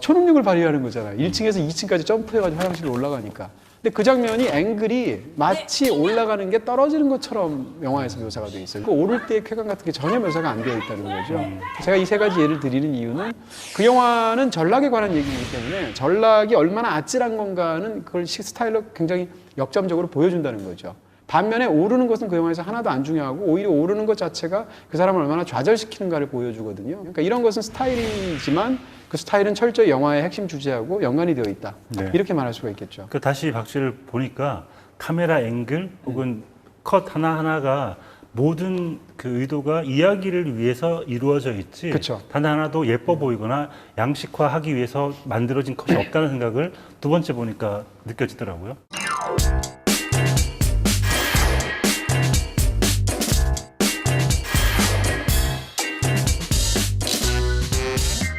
초능력을 발휘하는 거잖아요. 1층에서 2층까지 점프해가지고 화장실로 올라가니까. 근데 그 장면이 앵글이 마치 올라가는 게 떨어지는 것처럼 영화에서 묘사가 되어 있어요. 그 오를 때의 쾌감 같은 게 전혀 묘사가 안 되어 있다는 거죠. 제가 이 세 가지 예를 드리는 이유는 그 영화는 전락에 관한 얘기이기 때문에 전락이 얼마나 아찔한 건가는 그걸 스타일로 굉장히 역점적으로 보여준다는 거죠. 반면에 오르는 것은 그 영화에서 하나도 안 중요하고 오히려 오르는 것 자체가 그 사람을 얼마나 좌절시키는가를 보여주거든요. 그러니까 이런 것은 스타일이지만 그 스타일은 철저히 영화의 핵심 주제하고 연관이 되어 있다. 네. 이렇게 말할 수가 있겠죠. 그 다시 박쥐를 보니까 카메라 앵글 혹은 컷 하나하나가 모든 그 의도가 이야기를 위해서 이루어져 있지 그쵸. 단 하나도 예뻐 보이거나 양식화하기 위해서 만들어진 컷이 없다는 생각을 두 번째 보니까 느껴지더라고요.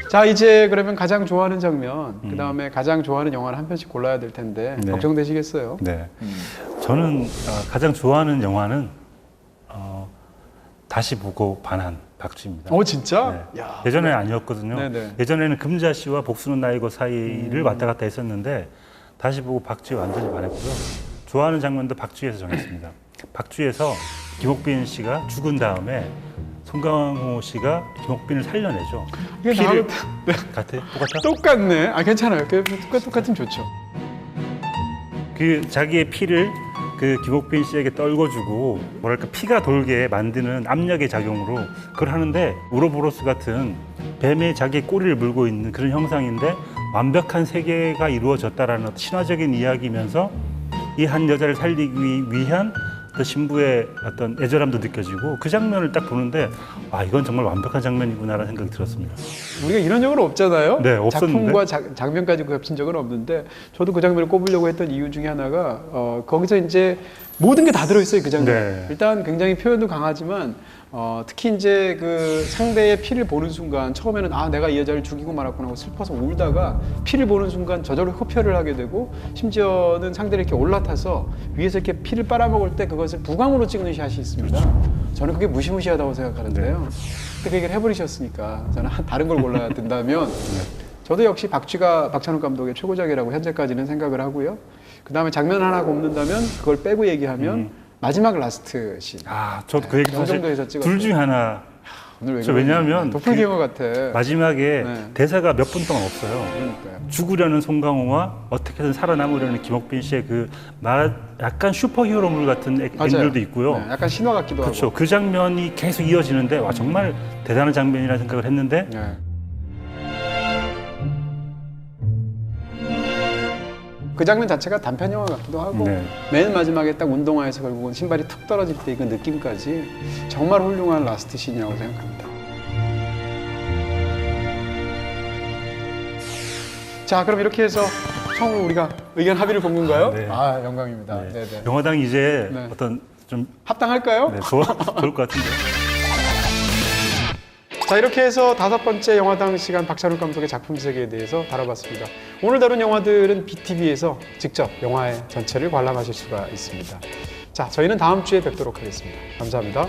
자, 이제 그러면 가장 좋아하는 장면, 그 다음에 가장 좋아하는 영화를 한 편씩 골라야 될 텐데 네. 걱정되시겠어요? 네. 저는 가장 좋아하는 영화는 다시 보고 반한 박쥐입니다. 진짜? 네. 야, 예전에 아니었거든요. 네네. 예전에는 금자씨와 복수는 나이고 사이를 왔다 갔다 했었는데 다시 보고 박쥐에 완전히 반했고요. 좋아하는 장면도 박쥐에서 정했습니다. 박쥐에서 김옥빈 씨가 죽은 다음에 송강호 씨가 김옥빈을 살려내죠. 이게 피를 네. 같아? 똑같아? 똑같네. 아, 괜찮아요. 똑같으면 좋죠. 그 자기의 피를 그 김옥빈 씨에게 떨궈주고 뭐랄까 피가 돌게 만드는 압력의 작용으로 그걸 하는데 우로보로스 같은 뱀의 자기의 꼬리를 물고 있는 그런 형상인데 완벽한 세계가 이루어졌다라는 어떤 신화적인 이야기면서 이 한 여자를 살리기 위한 그 신부의 어떤 애절함도 느껴지고 그 장면을 딱 보는데 아 이건 정말 완벽한 장면이구나라는 생각이 들었습니다. 우리가 이런 적은 없잖아요. 네, 없었는데. 작품과 장면까지 겹친 적은 없는데 저도 그 장면을 꼽으려고 했던 이유 중에 하나가 거기서 이제 모든 게 다 들어있어요. 그 장면. 네. 일단 굉장히 표현도 강하지만 특히 이제 그 상대의 피를 보는 순간 처음에는 내가 이 여자를 죽이고 말았구나 하고 슬퍼서 울다가 피를 보는 순간 저절로 흡혈을 하게 되고 심지어는 상대를 이렇게 올라타서 위에서 이렇게 피를 빨아먹을 때 그것을 부광으로 찍는 샷이 있습니다. 저는 그게 무시무시하다고 생각하는데요. 근데 그 얘기를 해버리셨으니까 저는 다른 걸 골라야 된다면 저도 역시 박쥐가 박찬욱 감독의 최고작이라고 현재까지는 생각을 하고요. 그 다음에 장면 하나 꼽는다면 그걸 빼고 얘기하면 마지막 라스트 씬. 저도 그 얘기 사실 영종도에서 찍었어요. 둘 중에 하나. 오늘 왜냐하면 도플갱어 같아. 마지막에 네. 대사가 몇 분 동안 없어요. 그러니까요. 죽으려는 송강호와 어떻게든 살아남으려는 김옥빈 씨의 그 약간 슈퍼히어로물 같은 앵글도 있고요. 네, 약간 신화 같기도 그렇죠. 하고. 그 장면이 계속 이어지는데 와 정말 대단한 장면이라는 생각을 했는데 네. 그 장면 자체가 단편 영화 같기도 하고 네. 맨 마지막에 딱 운동화에서 결국은 신발이 툭 떨어질 때 그 느낌까지 정말 훌륭한 라스트 씬이라고 생각합니다. 자, 그럼 이렇게 해서 처음으로 우리가 의견 합의를 본 건가요? 네. 영광입니다. 네. 네. 영화당이 이제 네. 어떤 좀 합당할까요? 네, 좋을 것 같은데. 자, 이렇게 해서 5번째 영화당 시간 박찬욱 감독의 작품 세계에 대해서 다뤄봤습니다. 오늘 다룬 영화들은 BTV에서 직접 영화의 전체를 관람하실 수가 있습니다. 자, 저희는 다음 주에 뵙도록 하겠습니다. 감사합니다.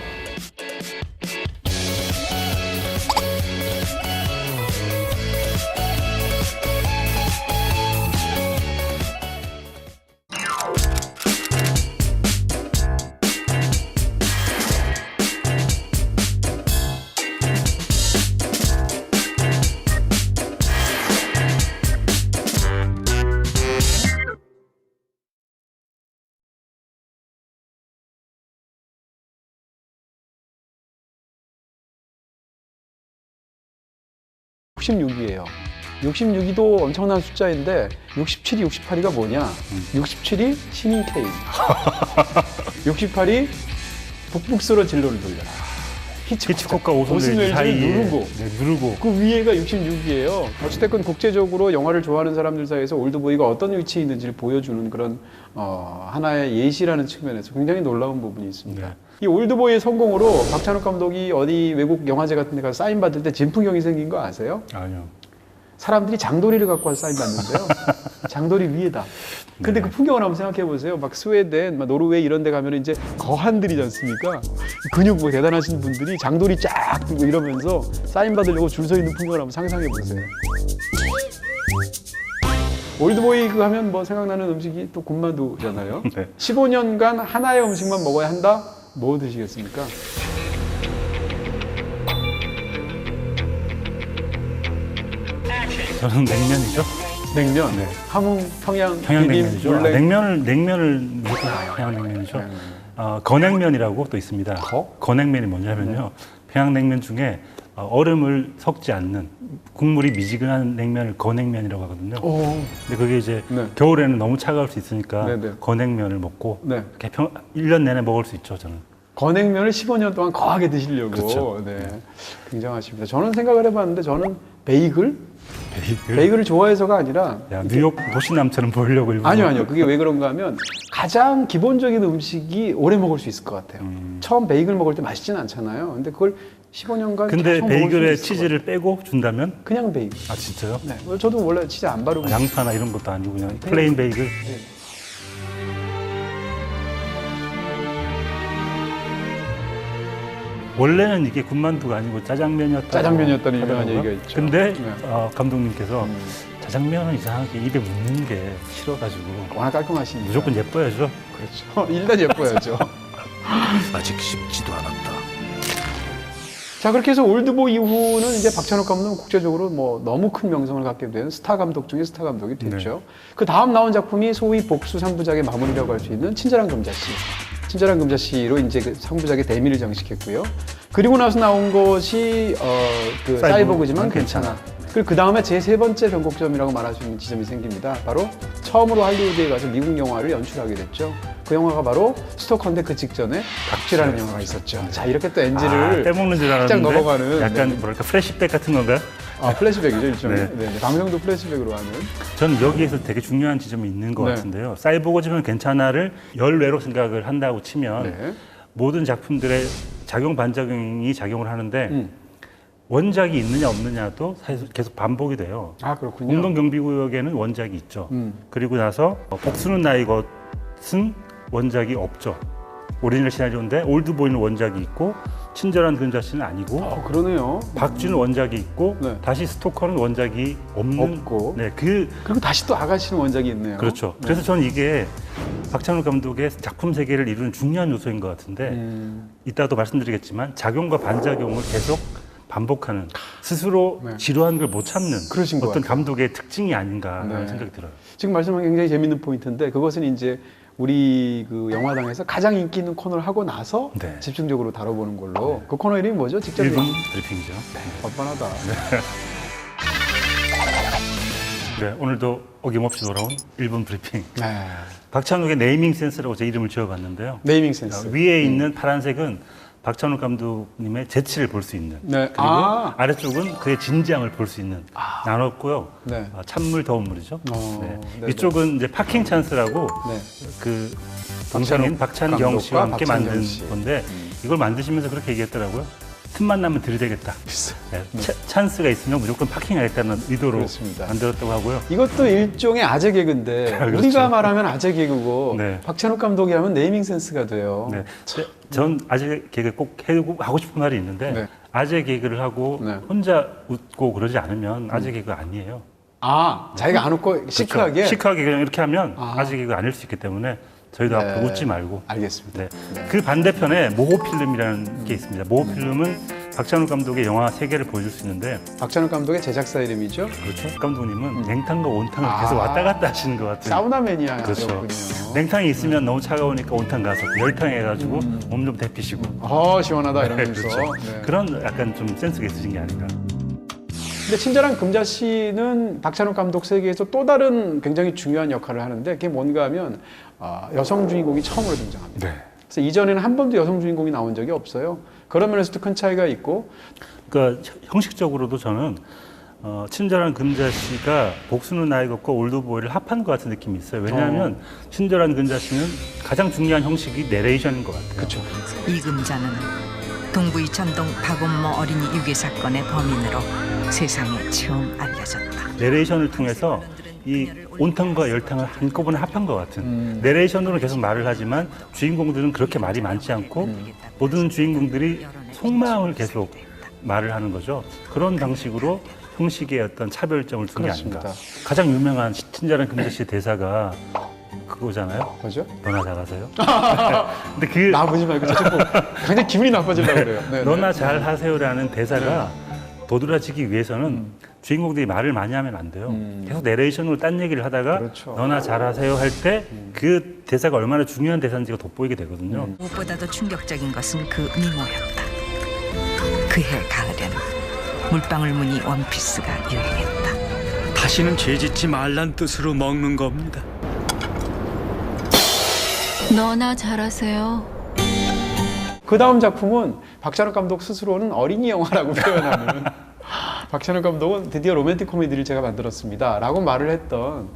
(66위예요) 66위도 엄청난 숫자인데 67위, 68위가 뭐냐? 67위 신인 K, 68위 북북스러 진로를 돌려라. 히치콕과 오손웰지 사이에 누르고 그 위에가 66위예요. 어찌됐건 국제적으로 영화를 좋아하는 사람들 사이에서 올드보이가 어떤 위치에 있는지를 보여주는 그런 하나의 예시라는 측면에서 굉장히 놀라운 부분이 있습니다. 네. 이 올드보이의 성공으로 박찬욱 감독이 어디 외국 영화제 같은 데 가서 사인 받을 때 진풍경이 생긴 거 아세요? 아니요. 사람들이 장도리를 갖고 와서 사인 받는데요. 장도리 위에다. 근데 그 풍경을 한번 생각해 보세요. 막 스웨덴, 막 노르웨이 이런 데 가면 이제 거한들이지 않습니까? 근육 뭐 대단하신 분들이 장도리 쫙 들고 이러면서 사인 받으려고 줄 서 있는 풍경을 한번 상상해 보세요. 올드보이 그 하면 뭐 생각나는 음식이 또 군만두잖아요. 네. 15년간 하나의 음식만 먹어야 한다? 뭐 드시겠습니까? 저는 냉면이죠. 냉면, 함흥, 평양, 평양냉면이죠. 비빔, 물냉. 냉면을 무조건 평양냉면이죠. 건냉면이라고 또 있습니다. 건냉면이 뭐냐면요. 평양냉면 중에 얼음을 섞지 않는 국물이 미지근한 냉면을 건냉면이라고 하거든요. 근데 그게 이제 네. 겨울에는 너무 차가울 수 있으니까 네네. 건냉면을 먹고 네. 이렇게 1년 내내 먹을 수 있죠, 저는. 건냉면을 15년 동안 거하게 드시려고. 그렇죠. 네. 굉장하십니다. 저는 생각을 해봤는데 저는 베이글을 좋아해서가 아니라 야, 뉴욕 도시남처럼 보이려고 일부러. 아니요. 그게 왜 그런가 하면 가장 기본적인 음식이 오래 먹을 수 있을 것 같아요. 처음 베이글 먹을 때 맛있진 않잖아요. 근데 그걸 15년간 근데 계속 먹을 베이글에 수 있을 치즈를 빼고 준다면? 것 같아요. 그냥 베이글. 아, 진짜요? 네. 저도 원래 치즈 안 바르고 양파나 이런 것도 아니고 그냥 플레인 베이글? 네. 원래는 이게 군만두가 아니고 짜장면이었다는 유명한 얘기가 있죠. 근데 네. 감독님께서 짜장면은 이상하게 입에 묻는 게 싫어가지고 워낙 깔끔하시니까. 무조건 예뻐야죠. 그렇죠. 일단 예뻐야죠. 아직 쉽지도 않았다. 자, 그렇게 해서 올드보이 이후는 이제 박찬욱 감독은 국제적으로 뭐 너무 큰 명성을 갖게 된 스타 감독 중에 스타 감독이 됐죠. 그 다음 나온 작품이 소위 복수 3부작의 마무리라고 할 수 있는 친절한 금자씨. 친절한 금자씨로 이제 그 3부작의 대미를 장식했고요. 그리고 나서 나온 것이 그 사이보그지만 괜찮아. 그리고 그 다음에 제 세 번째 변곡점이라고 말할 수 있는 지점이 생깁니다. 바로 처음으로 할리우드에 가서 미국 영화를 연출하게 됐죠. 그 영화가 바로 스토커인데 그 직전에 각취라는 영화가 있었죠. 자, 이렇게 또 NG를 빼먹는 줄 살짝 알았는데 넘어가는 약간 네. 뭐랄까 플래시백 같은 건가요? 플래시백이죠, 일종의. 네. 네. 방송도 플래시백으로 하는. 저는 여기에서 되게 중요한 지점이 있는 것 네. 같은데요. 사이보그지만 괜찮아를 열외로 생각을 한다고 치면 네. 모든 작품들의 작용 반작용이 작용을 하는데 원작이 있느냐 없느냐도 사실 계속 반복이 돼요. 아, 그렇군요. 공동경비구역에는 원작이 있죠. 그리고 나서 복수는 나의 것은 원작이 없죠. 오리지널 시나리오인데 올드보이는 원작이 있고 친절한 금자씨는 아니고 그러네요. 박쥐는 원작이 있고 네. 다시 스토커는 원작이 없고. 네, 그리고 다시 또 아가씨는 원작이 있네요. 그렇죠. 네. 그래서 저는 이게 박찬욱 감독의 작품 세계를 이루는 중요한 요소인 것 같은데 이따도 말씀드리겠지만 작용과 반작용을 계속 반복하는 스스로 네. 지루한 걸 못 참는 그러신 것 어떤 같아요. 감독의 특징이 아닌가라는 네. 생각이 들어요. 지금 말씀한 게 굉장히 재밌는 포인트인데 그것은 이제 우리 그 영화당에서 가장 인기 있는 코너를 하고 나서 네. 집중적으로 다뤄보는 걸로. 그 코너 이름이 뭐죠? 직접 1분 브리핑이죠. 뻔뻔하다. 네, 오늘도 어김없이 돌아온 1분 브리핑. 네. 박찬욱의 네이밍 센스라고 제 이름을 지어봤는데요. 네이밍 센스. 위에 있는 파란색은 박찬욱 감독님의 재치를 볼 수 있는 네. 그리고 아. 아래쪽은 그의 진지함을 볼 수 있는 나눴고요. 네. 찬물 더운 물이죠. 네네. 이쪽은 이제 파킹 찬스라고 네. 그 동생인 박찬경 감독과 씨와 함께 박찬경 만든 씨. 건데 이걸 만드시면서 그렇게 얘기했더라고요. 틈만 나면 들이대겠다. 네. 찬스가 있으면 무조건 파킹하겠다는 의도로 그렇습니다. 만들었다고 하고요. 이것도 일종의 아재 개그인데 그렇죠. 우리가 말하면 아재 개그고 네. 박찬욱 감독이 하면 네이밍 센스가 돼요. 네. 전 아재 개그 꼭 하고 싶은 말이 있는데 네. 아재 개그를 하고 네. 혼자 웃고 그러지 않으면 아재 개그 아니에요. 아, 자기가 안 웃고 시크하게? 그렇죠. 시크하게 그냥 이렇게 하면 아재 개그 아닐 수 있기 때문에 저희도 네. 앞으로 웃지 말고. 알겠습니다. 네. 그 반대편에 모호필름이라는 게 있습니다. 모호필름은 박찬욱 감독의 영화 세계를 보여줄 수 있는데 박찬욱 감독의 제작사 이름이죠? 그렇죠. 감독님은 냉탕과 온탕을 계속 왔다 갔다 하시는 것 같아요. 사우나 매니아였군요. 그렇죠. 냉탕이 있으면 너무 차가우니까 온탕 가서 열탕 해가지고 몸 좀 데피시고. 시원하다 이러면서. 그렇죠. 네. 그런 약간 좀 센스가 있으신 게 아닌가. 근데 친절한 금자씨는 박찬욱 감독 세계에서 또 다른 굉장히 중요한 역할을 하는데 그게 뭔가 하면 여성 주인공이 처음으로 등장합니다. 네. 그래서 이전에는 한 번도 여성 주인공이 나온 적이 없어요. 그런 면에서도 큰 차이가 있고. 그러니까 형식적으로도 저는 친절한 금자씨가 복수는 나의 것과 올드보이를 합한 것 같은 느낌이 있어요. 왜냐하면 친절한 금자씨는 가장 중요한 형식이 내레이션인 것 같아요. 그렇죠. 이 금자는 동부 이천동 박원모 어린이 유괴 사건의 범인으로 세상에 처음 알려졌다. 내레이션을 통해서 이 온탕과 열탕을 한꺼번에 합한 것 같은 내레이션으로 계속 말을 하지만 주인공들은 그렇게 말이 많지 않고 모든 주인공들이 속마음을 계속 말을 하는 거죠. 그런 방식으로 형식의 어떤 차별점을 둔 게 아닌가. 가장 유명한 친절한 금자씨의 대사가 그거잖아요. 뭐죠? 너나 잘하세요. 근데 그 나 보지 말고 자꾸 굉장히 기분이 나빠지려고 그래요. 네, 너나 잘하세요라는 대사가 도드라지기 위해서는 주인공들이 말을 많이 하면 안 돼요. 계속 내레이션으로 딴 얘기를 하다가 그렇죠. 너나 잘하세요 할 때 그 대사가 얼마나 중요한 대사인지가 돋보이게 되거든요. 무엇보다도 충격적인 것은 그 미모였다. 그해 가을엔 물방울무늬 원피스가 유행했다. 다시는 죄짓지 말란 뜻으로 먹는 겁니다. 너나 잘하세요. 그 다음 작품은 박찬욱 감독 스스로는 어린이 영화라고 표현하는 박찬욱 감독은 드디어 로맨틱 코미디를 제가 만들었습니다 라고 말을 했던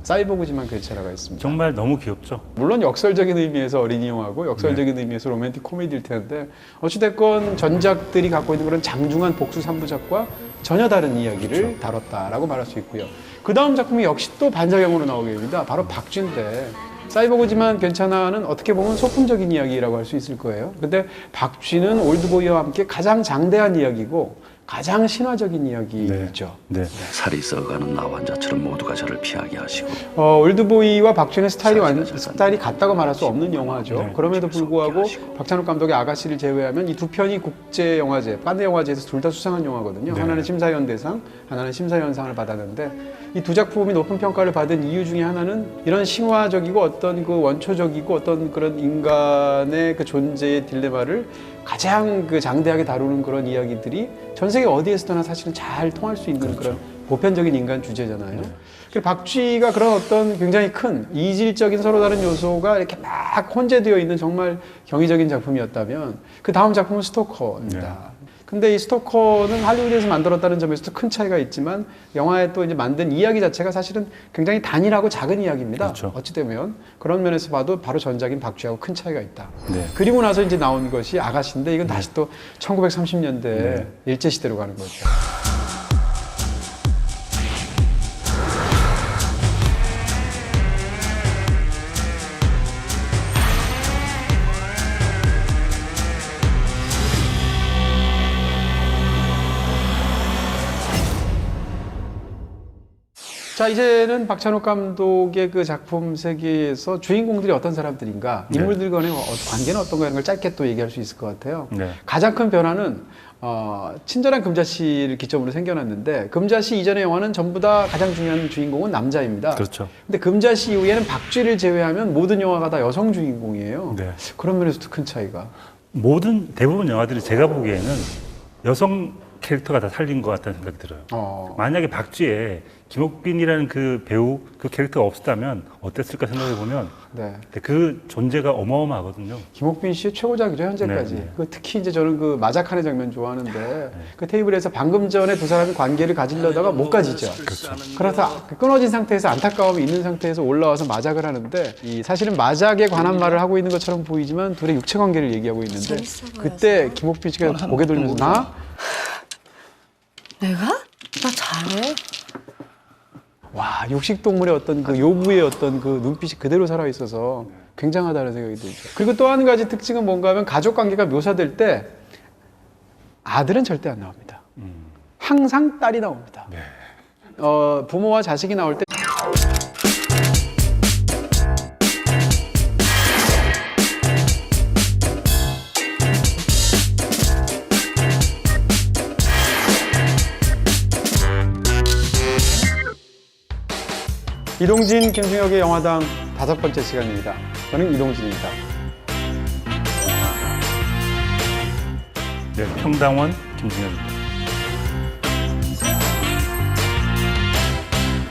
사이보그지만 괜찮아가 있습니다. 정말 너무 귀엽죠. 물론 역설적인 의미에서 어린이 영화고 역설적인 의미에서 로맨틱 코미디일 텐데 어찌됐건 전작들이 갖고 있는 그런 장중한 복수 3부작과 전혀 다른 이야기를 다뤘다라고 말할 수 있고요. 그 다음 작품이 역시 또 반작용으로 나오게 됩니다. 바로 박쥐인데 사이보그지만 괜찮아는 어떻게 보면 소품적인 이야기라고 할 수 있을 거예요. 근데 박쥐는 올드보이와 함께 가장 장대한 이야기고 가장 신화적인 이야기죠. 네. 살이 썩어가는 나 환자처럼 모두가 저를 피하게 하시고 올드보이와 박쥐는 스타일이 같다고 말할 수 없는 영화죠. 네. 그럼에도 불구하고 박찬욱 감독의 아가씨를 제외하면 이 두 편이 국제영화제, 칸네 영화제에서 둘 다 수상한 영화거든요. 네. 하나는 심사위원대상, 하나는 심사위원상을 받았는데 이 두 작품이 높은 평가를 받은 이유 중에 하나는 이런 신화적이고 어떤 그 원초적이고 어떤 그런 인간의 그 존재의 딜레마를 가장 그 장대하게 다루는 그런 이야기들이 전 세계 어디에서나 사실은 잘 통할 수 있는 그런 보편적인 인간 주제잖아요. 그리고 박쥐가 그런 어떤 굉장히 큰 이질적인 서로 다른 요소가 이렇게 막 혼재되어 있는 정말 경이적인 작품이었다면 그 다음 작품은 스토커입니다. 근데 이 스토커는 할리우드에서 만들었다는 점에서도 큰 차이가 있지만 영화에 또 이제 만든 이야기 자체가 사실은 굉장히 단일하고 작은 이야기입니다. 그렇죠. 어찌 되면 그런 면에서 봐도 바로 전작인 박쥐하고 큰 차이가 있다. 네. 그리고 나서 이제 나온 것이 아가씨인데 이건 다시 또 1930년대 일제시대로 가는 거죠. 자, 이제는 박찬욱 감독의 그 작품 세계에서 주인공들이 어떤 사람들인가, 인물들 간의 관계는 어떤가 하는 걸 짧게 또 얘기할 수 있을 것 같아요. 네. 가장 큰 변화는 친절한 금자씨를 기점으로 생겨났는데 금자씨 이전의 영화는 전부 다 가장 중요한 주인공은 남자입니다. 그렇죠. 근데 금자씨 이후에는 박쥐를 제외하면 모든 영화가 다 여성 주인공이에요. 네. 그런 면에서도 큰 차이가. 대부분 영화들이 제가 보기에는 여성 캐릭터가 다 살린 것 같다는 생각이 들어요. 만약에 박쥐에 김옥빈이라는 그 배우, 그 캐릭터가 없었다면 어땠을까 생각해 보면 그 존재가 어마어마하거든요. 김옥빈 씨의 최고작이죠, 현재까지. 네. 그 특히 이제 저는 그 마자칸의 장면 좋아하는데 그 테이블에서 방금 전에 두 사람이 관계를 가지려다가 못 가지죠. 그렇죠. 그러다 끊어진 상태에서 안타까움이 있는 상태에서 올라와서 마작을 하는데 사실은 마작에 관한 말을 하고 있는 것처럼 보이지만 둘의 육체 관계를 얘기하고 있는데 그때 김옥빈 씨가 고개 돌리면서 나? 내가? 나 잘해. 와, 육식동물의 어떤 그 요부의 어떤 그 눈빛이 그대로 살아있어서 굉장하다는 생각이 들죠. 그리고 또 한 가지 특징은 뭔가 하면 가족 관계가 묘사될 때 아들은 절대 안 나옵니다. 항상 딸이 나옵니다. 부모와 자식이 나올 때 이동진, 김중혁의 영화당 5번째 시간입니다. 저는 이동진입니다. 네, 평당원 김중혁입니다.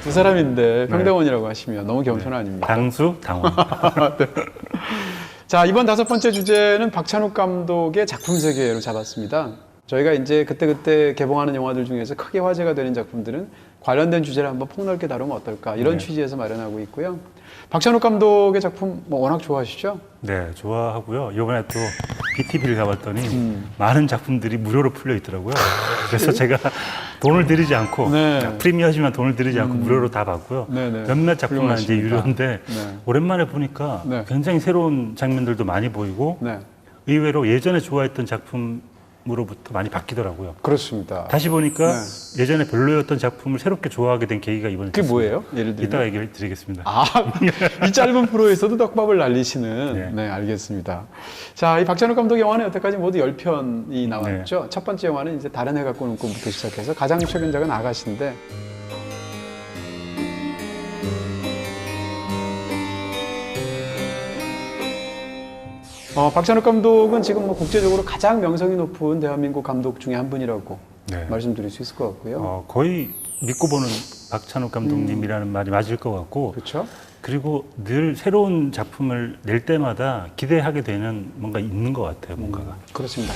두 사람인데 평당원이라고 하시면 너무 겸손 아닙니까? 당수, 당원. 네. 자, 이번 5번째 주제는 박찬욱 감독의 작품 세계로 잡았습니다. 저희가 이제 그때그때 개봉하는 영화들 중에서 크게 화제가 되는 작품들은 관련된 주제를 한번 폭넓게 다루면 어떨까 이런 취지에서 마련하고 있고요. 박찬욱 감독의 작품 워낙 좋아하시죠? 네, 좋아하고요. 이번에 또 BTV를 가봤더니 많은 작품들이 무료로 풀려 있더라고요. 그래서 제가 돈을 들이지 않고 네. 프리미엄이지만 돈을 들이지 않고 무료로 다 봤고요. 네네. 몇몇 작품만 이제 훌륭하십니다. 유료인데 네. 오랜만에 보니까 네. 굉장히 새로운 장면들도 많이 보이고 네. 의외로 예전에 좋아했던 작품으로부터 많이 바뀌더라고요. 그렇습니다. 다시 보니까 네. 예전에 별로였던 작품을 새롭게 좋아하게 된 계기가 이번에 그게 있었습니다. 뭐예요? 예를 들면? 이따가 얘기를 드리겠습니다. 아, 이 짧은 프로에서도 떡밥을 날리시는. 네. 네, 알겠습니다. 자, 이 박찬욱 감독 영화는 여태까지 모두 10편이 나왔죠. 네. 첫 번째 영화는 이제 다른 해 갖고 오는 꿈부터 시작해서 가장 최근작은 아가씨인데, 박찬욱 감독은 지금 뭐 국제적으로 가장 명성이 높은 대한민국 감독 중에 한 분이라고 네. 말씀드릴 수 있을 것 같고요. 거의 믿고 보는 박찬욱 감독님이라는 말이 맞을 것 같고 그렇죠? 그리고 늘 새로운 작품을 낼 때마다 기대하게 되는 뭔가 있는 것 같아요, 뭔가가. 그렇습니다.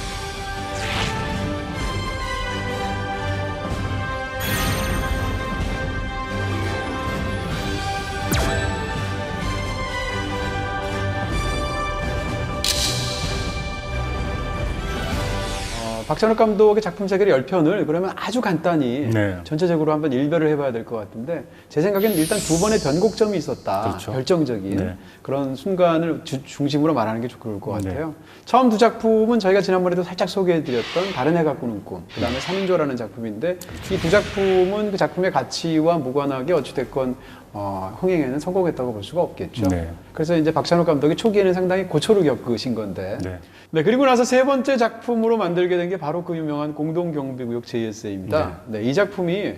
박찬욱 감독의 작품 세계를 10편을 그러면 아주 간단히 네. 전체적으로 한번 일별을 해봐야 될 것 같은데, 제 생각에는 일단 두 번의 변곡점이 있었다. 그렇죠. 결정적인 네. 그런 순간을 중심으로 말하는 게 좋을 것 네. 같아요. 처음 두 작품은 저희가 지난번에도 살짝 소개해드렸던 다른 해가 꾸는 꿈, 그 다음에 3인조라는 작품인데, 이 두 작품은 그 작품의 가치와 무관하게 어찌됐건 흥행에는 성공했다고 볼 수가 없겠죠. 네. 그래서 이제 박찬욱 감독이 초기에는 상당히 고초를 겪으신 건데, 네. 네, 그리고 나서 세 번째 작품으로 만들게 된 게 바로 그 유명한 공동경비구역 JSA입니다. 네, 이 작품이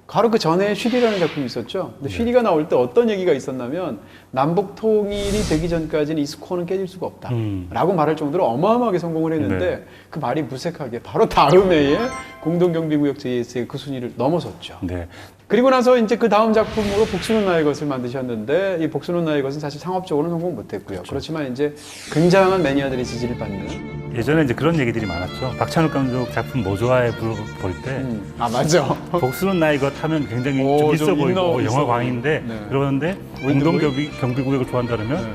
바로 그 전에 쉬리라는 작품이 있었죠. 근데 쉬리가 나올 때 어떤 얘기가 있었냐면, 남북 통일이 되기 전까지는 이 스코어는 깨질 수가 없다 라고 말할 정도로 어마어마하게 성공을 했는데, 네. 그 말이 무색하게 바로 다음 해에 공동경비구역 JSA 그 순위를 넘어섰죠. 네. 그리고 나서 이제 그 다음 작품으로 복수는 나의 것을 만드셨는데, 이 복수는 나의 것은 사실 상업적으로는 성공 못했고요. 그렇지만 이제 굉장한 매니아들의 지지를 받는. 예전에 이제 그런 얘기들이 많았죠. 박찬욱 감독 작품 뭐 좋아해 볼 때 아, 맞아. 복수는 나이 것 하면 굉장히 오, 좀 있어 좀 보이고 있어 영화 광인데 네. 그러는데 공동경비구역을 좋아한다 그러면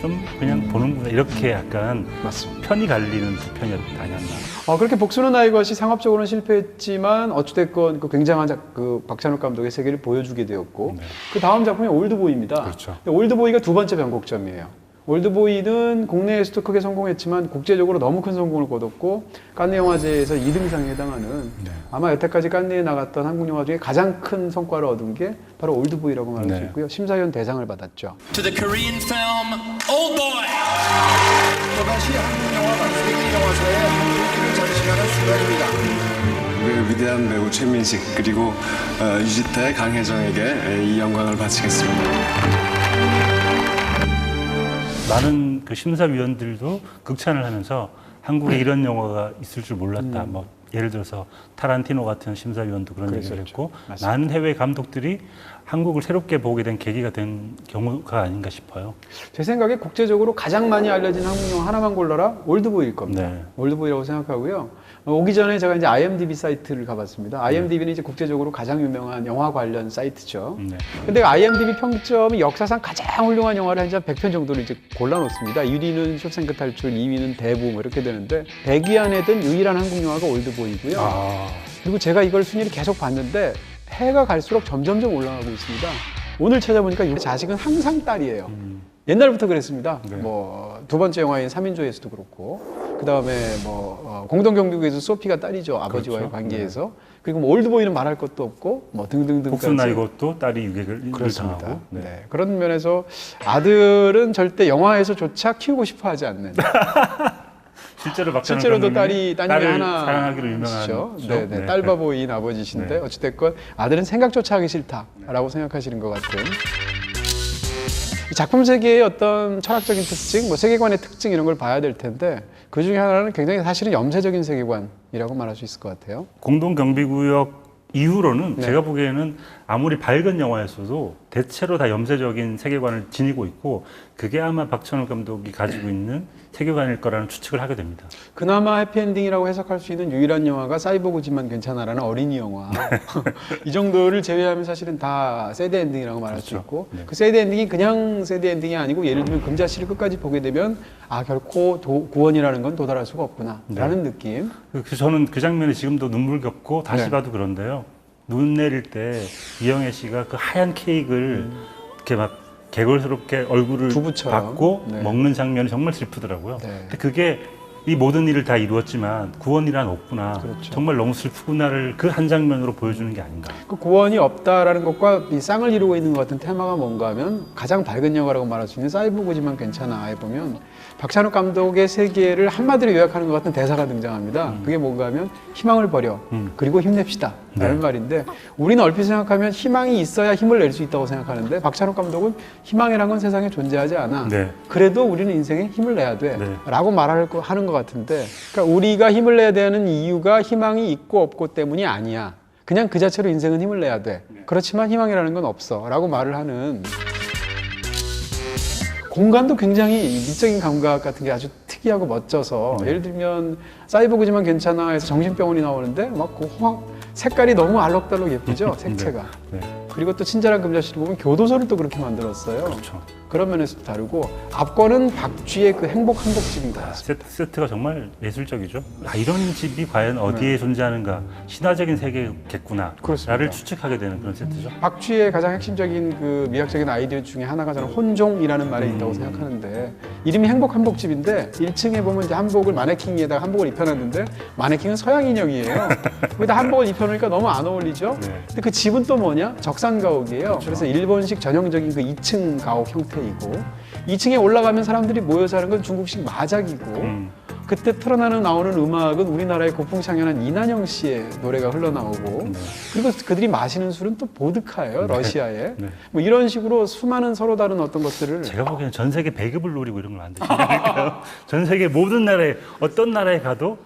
좀 그냥 보는구나 이렇게 약간 맞습니다. 편이 갈리는 두 편이었지 않나. 그렇게 복수는 나의 것이 상업적으로는 실패했지만 어찌됐건 그 굉장한 그 박찬욱 감독의 세계를 보여주게 되었고, 네. 그 다음 작품이 올드보이입니다. 그렇죠. 올드보이가 두 번째 변곡점이에요. 올드보이는 국내에서도 크게 성공했지만 국제적으로 너무 큰 성공을 거뒀고, 칸네 영화제에서 2등상에 해당하는 네. 아마 여태까지 칸네에 나갔던 한국 영화 중에 가장 큰 성과를 얻은 게 바로 올드보이라고 말할 수 네. 있고요. 심사위원 대상을 받았죠. To the Korean film Old Boy. 또다시 한국 영화가 세계 영화사의 한 페이지를 장식하는 순간입니다. 우리의 위대한 배우 최민식 그리고 유지태, 강혜정에게 이 영광을 바치겠습니다. 많은 그 심사위원들도 극찬을 하면서 한국에 이런 영화가 있을 줄 몰랐다. 뭐 예를 들어서 타란티노 같은 심사위원도 그런 얘기를 했고, 맞습니다. 많은 해외 감독들이 한국을 새롭게 보게 된 계기가 된 경우가 아닌가 싶어요. 제 생각에 국제적으로 가장 많이 알려진 한국 영화 하나만 골라라 올드보이일 겁니다. 네. 올드보이라고 생각하고요. 오기 전에 제가 이제 IMDb 사이트를 가봤습니다. IMDb는 이제 국제적으로 가장 유명한 영화 관련 사이트죠. 네. 근데 IMDb 평점이 역사상 가장 훌륭한 영화를 한 100편 정도를 이제 골라놓습니다. 1위는 쇼생크 탈출, 2위는 대부 뭐 이렇게 되는데, 100위 안에 든 유일한 한국 영화가 올드보이고요. 그리고 제가 이걸 순위를 계속 봤는데 해가 갈수록 점점점 올라가고 있습니다. 오늘 찾아보니까 이 자식은 항상 딸이에요. 옛날부터 그랬습니다. 네. 뭐 두 번째 영화인 3인조에서도 그렇고, 그 다음에 뭐 공동경비구에서 소피가 딸이죠. 아버지와의 그렇죠. 관계에서. 그리고 뭐 올드보이는 말할 것도 없고 뭐 등등등. 복수는 나이 것도 딸이 유괴를 그렇습니다. 당하고. 네. 네. 그런 면에서 아들은 절대 영화에서조차 키우고 싶어하지 않는. 실제로 박찬욱 실제로도 감독님이 따님이 딸을 하나 사랑하기로 있으시죠. 유명한 네, 딸바보인 아버지신데, 네. 어찌됐건 아들은 생각조차 하기 싫다라고 생각하시는 것 같은. 이 작품 세계의 어떤 철학적인 특징, 뭐 세계관의 특징 이런 걸 봐야 될 텐데, 그 중에 하나는 굉장히 사실은 염세적인 세계관이라고 말할 수 있을 것 같아요. 공동경비구역 이후로는 네. 제가 보기에는 아무리 밝은 영화였어도 대체로 다 염세적인 세계관을 지니고 있고 그게 아마 박찬욱 감독이 가지고 있는 세계관일 거라는 추측을 하게 됩니다. 그나마 해피엔딩이라고 해석할 수 있는 유일한 영화가 사이보그지만 괜찮아라는 어린이 영화. 이 정도를 제외하면 사실은 다 새드 엔딩이라고 말할 수 있고 네. 그 새드 엔딩이 그냥 새드 엔딩이 아니고 예를 들면 금자씨를 끝까지 보게 되면 아 결코 구원이라는 건 도달할 수가 없구나 라는 느낌. 그래서 저는 그 장면이 지금도 눈물겹고 다시 네. 봐도 그런데요. 눈 내릴 때 이영애 씨가 그 하얀 케이크를 이렇게 막 개걸스럽게 얼굴을 두부처럼. 받고 네. 먹는 장면이 정말 슬프더라고요. 네. 근데 그게 이 모든 일을 다 이루었지만 구원이란 없구나. 그렇죠. 정말 너무 슬프구나를 그 한 장면으로 보여주는 게 아닌가. 그 구원이 없다라는 것과 이 쌍을 이루고 있는 것 같은 테마가 뭔가 하면 가장 밝은 영화라고 말할 수 있는 사이보그지만 괜찮아에 보면 박찬욱 감독의 세계를 한마디로 요약하는 것 같은 대사가 등장합니다. 그게 뭔가 하면 희망을 버려 그리고 힘냅시다 라는 네. 말인데 우리는 얼핏 생각하면 희망이 있어야 힘을 낼 수 있다고 생각하는데 박찬욱 감독은 희망이란 건 세상에 존재하지 않아. 네. 그래도 우리는 인생에 힘을 내야 돼 네. 라고 하는 것 같은데 그러니까 우리가 힘을 내야 되는 이유가 희망이 있고 없고 때문이 아니야. 그냥 그 자체로 인생은 힘을 내야 돼. 그렇지만 희망이라는 건 없어 라고 말을 하는 공간도 굉장히 미적인 감각 같은 게 아주 특이하고 멋져서 예를 들면 사이보그지만 괜찮아 해서 정신병원이 나오는데 막 그 색깔이 너무 알록달록 예쁘죠 색채가. 네. 그리고 또 친절한 금자씨를 보면 교도소를 또 그렇게 만들었어요. 그렇죠. 그런 면에서도 다르고 앞거는 박쥐의 그 행복 한복집인 것 같습니다. 세트가 정말 예술적이죠. 아, 이런 집이 과연 어디에 존재하는가 신화적인 세계겠구나 그렇습니다. 나를 추측하게 되는 그런 세트죠. 박쥐의 가장 핵심적인 그 미학적인 아이디어 중에 하나가 저는 혼종이라는 말에 있다고 생각하는데 이름이 행복 한복집인데 1층에 보면 이제 한복을 마네킹에다가 한복을 입혀놨는데 마네킹은 서양 인형이에요. 거기다 한복을 입혀놓으니까 너무 안 어울리죠. 네. 근데 그 집은 또 뭐냐? 적산 가옥이에요. 그래서 일본식 전형적인 그 2층 가옥 형태이고 2층에 올라가면 사람들이 모여서 하는 건 중국식 마작이고 그때 나오는 음악은 우리나라의 고풍창연한 이난영 씨의 노래가 흘러나오고 그리고 그들이 마시는 술은 또 보드카예요. 러시아에. 네. 뭐 이런 식으로 수많은 서로 다른 어떤 것들을 제가 보기에는 전 세계 배급을 노리고 이런 걸 만드시지 않을까요? 전 세계 모든 나라에 어떤 나라에 가도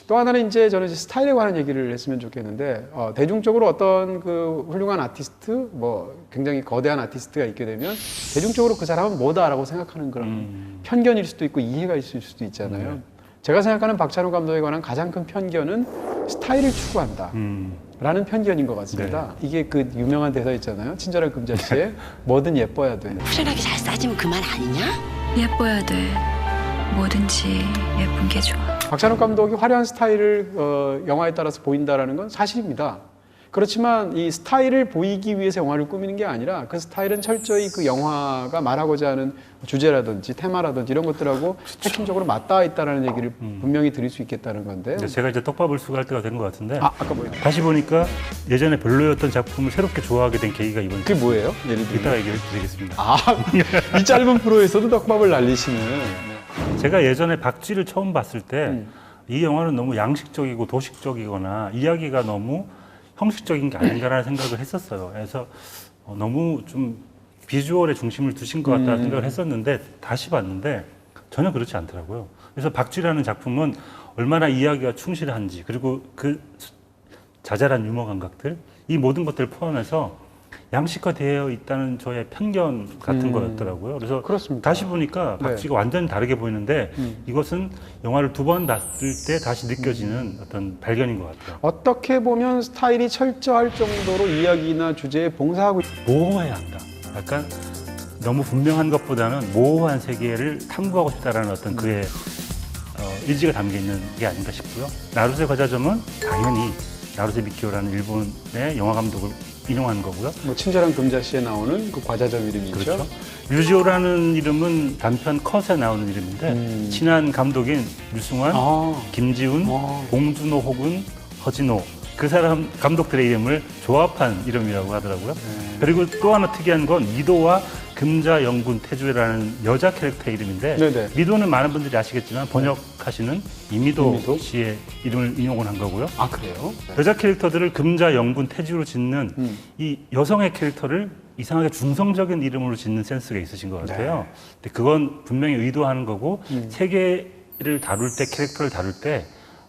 또 하나는 이제 저는 이제 스타일에 관한 얘기를 했으면 좋겠는데 대중적으로 어떤 그 훌륭한 아티스트 뭐 굉장히 거대한 아티스트가 있게 되면 대중적으로 그 사람은 뭐다라고 생각하는 그런 편견일 수도 있고 이해가 있을 수도 있잖아요. 제가 생각하는 박찬욱 감독에 관한 가장 큰 편견은 스타일을 추구한다 라는 편견인 것 같습니다. 이게 그 유명한 대사 있잖아요. 친절한 금자씨의 뭐든 예뻐야 돼. 후련하게 잘 싸지면 그만 아니냐? 예뻐야 돼. 뭐든지 예쁜 게 좋아. 박찬욱 감독이 화려한 스타일을 영화에 따라서 보인다라는 건 사실입니다. 그렇지만 이 스타일을 보이기 위해서 영화를 꾸미는 게 아니라 그 스타일은 철저히 그 영화가 말하고자 하는 주제라든지 테마라든지 이런 것들하고 핵심적으로 맞닿아 있다는 얘기를 분명히 드릴 수 있겠다는 건데요. 제가 이제 떡밥을 수거할 때가 된 것 같은데 아까 뭐였나요? 다시 보니까 예전에 별로였던 작품을 새롭게 좋아하게 된 계기가 이번 그게 뭐예요? 예를 들면 이따가 얘기를 드리겠습니다. 이 짧은 프로에서도 떡밥을 날리시는. 제가 예전에 박쥐를 처음 봤을 때 이 영화는 너무 양식적이고 도식적이거나 이야기가 너무 형식적인 게 아닌가라는 생각을 했었어요. 그래서 너무 좀 비주얼에 중심을 두신 것 같다는 생각을 했었는데 다시 봤는데 전혀 그렇지 않더라고요. 그래서 박쥐라는 작품은 얼마나 이야기가 충실한지 그리고 그 자잘한 유머 감각들 이 모든 것들을 포함해서 양식화되어 있다는 저의 편견 같은 거였더라고요. 그래서 그렇습니다. 다시 보니까 박쥐가 완전히 다르게 보이는데 이것은 영화를 두 번 봤을 때 다시 느껴지는 어떤 발견인 것 같아요. 어떻게 보면 스타일이 철저할 정도로 이야기나 주제에 봉사하고 모호해야 한다. 약간 너무 분명한 것보다는 모호한 세계를 탐구하고 싶다라는 어떤 그의 의지가 담겨 있는 게 아닌가 싶고요. 나루세 과자점은 당연히 나루세 미키오라는 일본의 영화 감독을 인용한 거고요. 뭐 친절한 금자씨에 나오는 그 과자점 이름이죠. 그렇죠. 류지호라는 이름은 단편 컷에 나오는 이름인데 친한 감독인 류승환, 김지훈, 봉준호 혹은 허진호 그 사람 감독들의 이름을 조합한 이름이라고 하더라고요. 그리고 또 하나 특이한 건 미도와 금자영군 태주라는 여자 캐릭터의 이름인데 네네. 미도는 많은 분들이 아시겠지만 번역하시는 이미도 씨의 이름을 인용을 한 거고요. 아 그래요? 여자 캐릭터들을 금자영군 태주로 짓는 이 여성의 캐릭터를 이상하게 중성적인 이름으로 짓는 센스가 있으신 것 같아요. 근데 그건 분명히 의도하는 거고 세계를 다룰 때 캐릭터를 다룰 때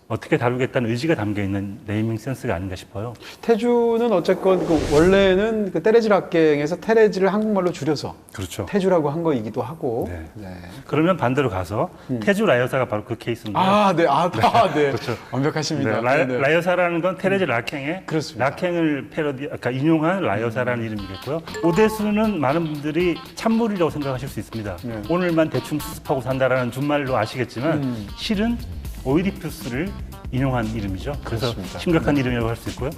어떻게 다루겠다는 의지가 담겨 있는 네이밍 센스가 아닌가 싶어요. 태주는 어쨌건 원래는 그 테레즈 락갱에서 테레즈를 한국말로 줄여서 그렇죠. 태주라고 한 거이기도 하고. 네. 네. 그러면 반대로 가서 태주 라여사가 바로 그 케이스인데. 네. 그렇죠. 완벽하십니다. 네, 네. 라여사라는 건 테레즈 락행의 그렇습니다. 락행을 그러니까 인용한 라여사라는 이름이겠고요. 오데스는 많은 분들이 찬물이라고 생각하실 수 있습니다. 네. 오늘만 대충 수습하고 산다라는 준말로 아시겠지만 실은 오이디푸스를 인용한 이름이죠. 그래서 그렇습니다. 심각한 이름이라고 할 수 있고요.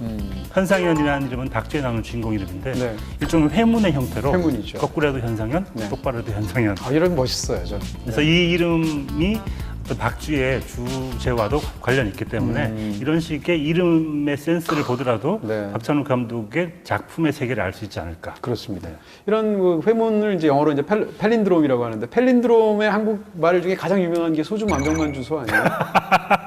현상현이라는 이름은 박쥐에 나오는 주인공 이름인데 네. 일종의 회문의 형태로 회문이죠. 거꾸로 해도 현상현, 네. 똑바로 해도 현상현. 이런 멋있어요, 저. 그래서 이 이름이 어떤 박쥐의 주제와도 관련이 있기 때문에 이런 식의 이름의 센스를 보더라도 네. 박찬욱 감독의 작품의 세계를 알 수 있지 않을까. 그렇습니다. 이런 그 회문을 이제 영어로 이제 펠린드롬이라고 하는데 펠린드롬의 한국말 중에 가장 유명한 게 소주 만병만 주소 아니에요?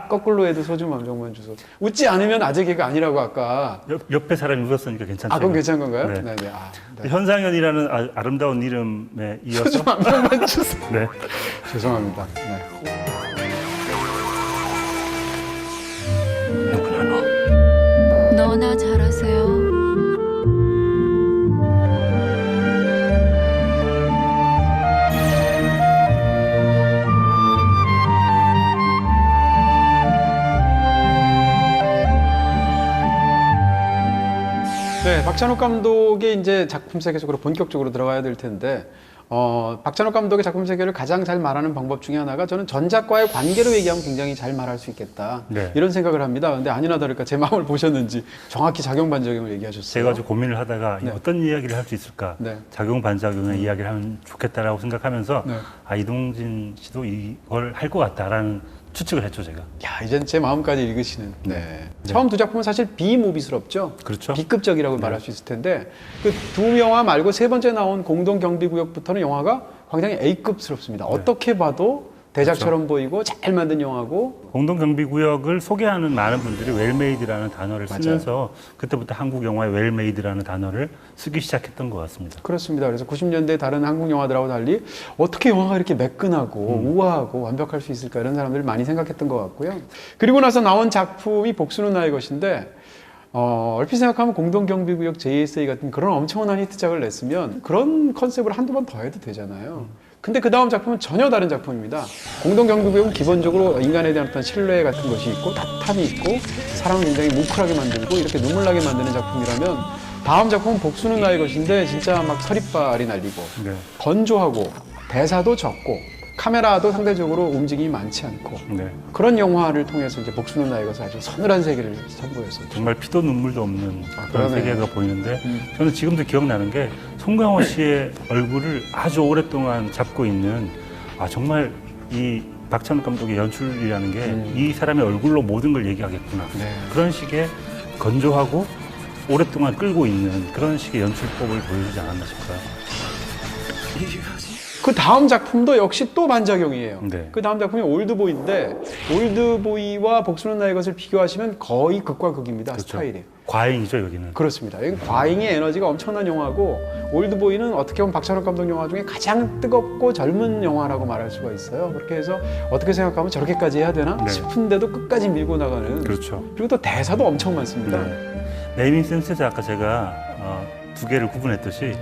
거꾸로 해도 소주 만병만 주소. 웃지 않으면 아재 개가 아니라고 아까. 옆에 사람이 웃었으니까 괜찮죠. 그건 괜찮은 건가요? 네. 네. 네. 현상현이라는 아름다운 이름에 이어서 소주 만병만 주소. 네. 죄송합니다. 네. 누구냐 너? 너나 잘하세요. 네, 박찬욱 감독의 이제 작품 세계 속으로 본격적으로 들어가야 될 텐데, 박찬욱 감독의 작품 세계를 가장 잘 말하는 방법 중에 하나가 저는 전작과의 관계로 얘기하면 굉장히 잘 말할 수 있겠다. 네. 이런 생각을 합니다. 근데 아니나 다를까 제 마음을 보셨는지 정확히 작용 반작용을 얘기하셨어요. 제가 좀 고민을 하다가 네. 어떤 이야기를 할 수 있을까? 네. 작용 반작용의 이야기를 하면 좋겠다라고 생각하면서 네. 이동진 씨도 이걸 할 것 같다라는 추측을 했죠, 제가. 야, 이젠 제 마음까지 읽으시는. 네. 처음 두 작품은 사실 B무비스럽죠. 그렇죠. B급적이라고 말할 수 있을 텐데 그 두 영화 말고 세 번째 나온 공동경비구역부터는 영화가 굉장히 A급스럽습니다. 어떻게 봐도 대작처럼 보이고 잘 만든 영화고. 공동경비구역을 소개하는 많은 분들이 웰메이드라는 단어를 맞아요. 쓰면서 그때부터 한국 영화의 웰메이드라는 단어를 쓰기 시작했던 것 같습니다. 그렇습니다. 그래서 90년대 다른 한국 영화들하고 달리 어떻게 영화가 이렇게 매끈하고 우아하고 완벽할 수 있을까 이런 사람들이 많이 생각했던 것 같고요. 그리고 나서 나온 작품이 복수는 나의 것인데 얼핏 생각하면 공동경비구역 JSA 같은 그런 엄청난 히트작을 냈으면 그런 컨셉을 한두 번 더 해도 되잖아요. 근데 그 다음 작품은 전혀 다른 작품입니다. 공동경비구역은 기본적으로 인간에 대한 어떤 신뢰 같은 것이 있고 따뜻함이 있고 사람을 굉장히 뭉클하게 만들고 이렇게 눈물나게 만드는 작품이라면 다음 작품은 복수는 나의 것인데 진짜 막 서리빨이 날리고 네. 건조하고 대사도 적고 카메라도 상대적으로 움직임이 많지 않고 네. 그런 영화를 통해서 이제 복수는 나의 것을 아주 서늘한 세계를 선보였었죠. 정말 피도 눈물도 없는 그런 그러네요. 세계가 보이는데 저는 지금도 기억나는 게 송강호 씨의 얼굴을 아주 오랫동안 잡고 있는 정말 이 박찬욱 감독의 연출이라는 게 이 사람의 얼굴로 모든 걸 얘기하겠구나. 네. 그런 식의 건조하고 오랫동안 끌고 있는 그런 식의 연출법을 보여주지 않았나 싶어요. 그 다음 작품도 역시 또 반작용이에요. 네. 그 다음 작품이 올드보이인데 올드보이와 복수는 나의 것을 비교하시면 거의 극과 극입니다. 그렇죠. 스타일이. 과잉이죠, 여기는. 그렇습니다. 이건 과잉의 에너지가 엄청난 영화고 올드보이는 어떻게 보면 박찬욱 감독 영화 중에 가장 뜨겁고 젊은 영화라고 말할 수가 있어요. 그렇게 해서 어떻게 생각하면 저렇게까지 해야 되나 네. 싶은데도 끝까지 밀고 나가는. 그렇죠. 그리고 또 대사도 엄청 많습니다. 네이밍 센스에서 아까 제가 두 개를 구분했듯이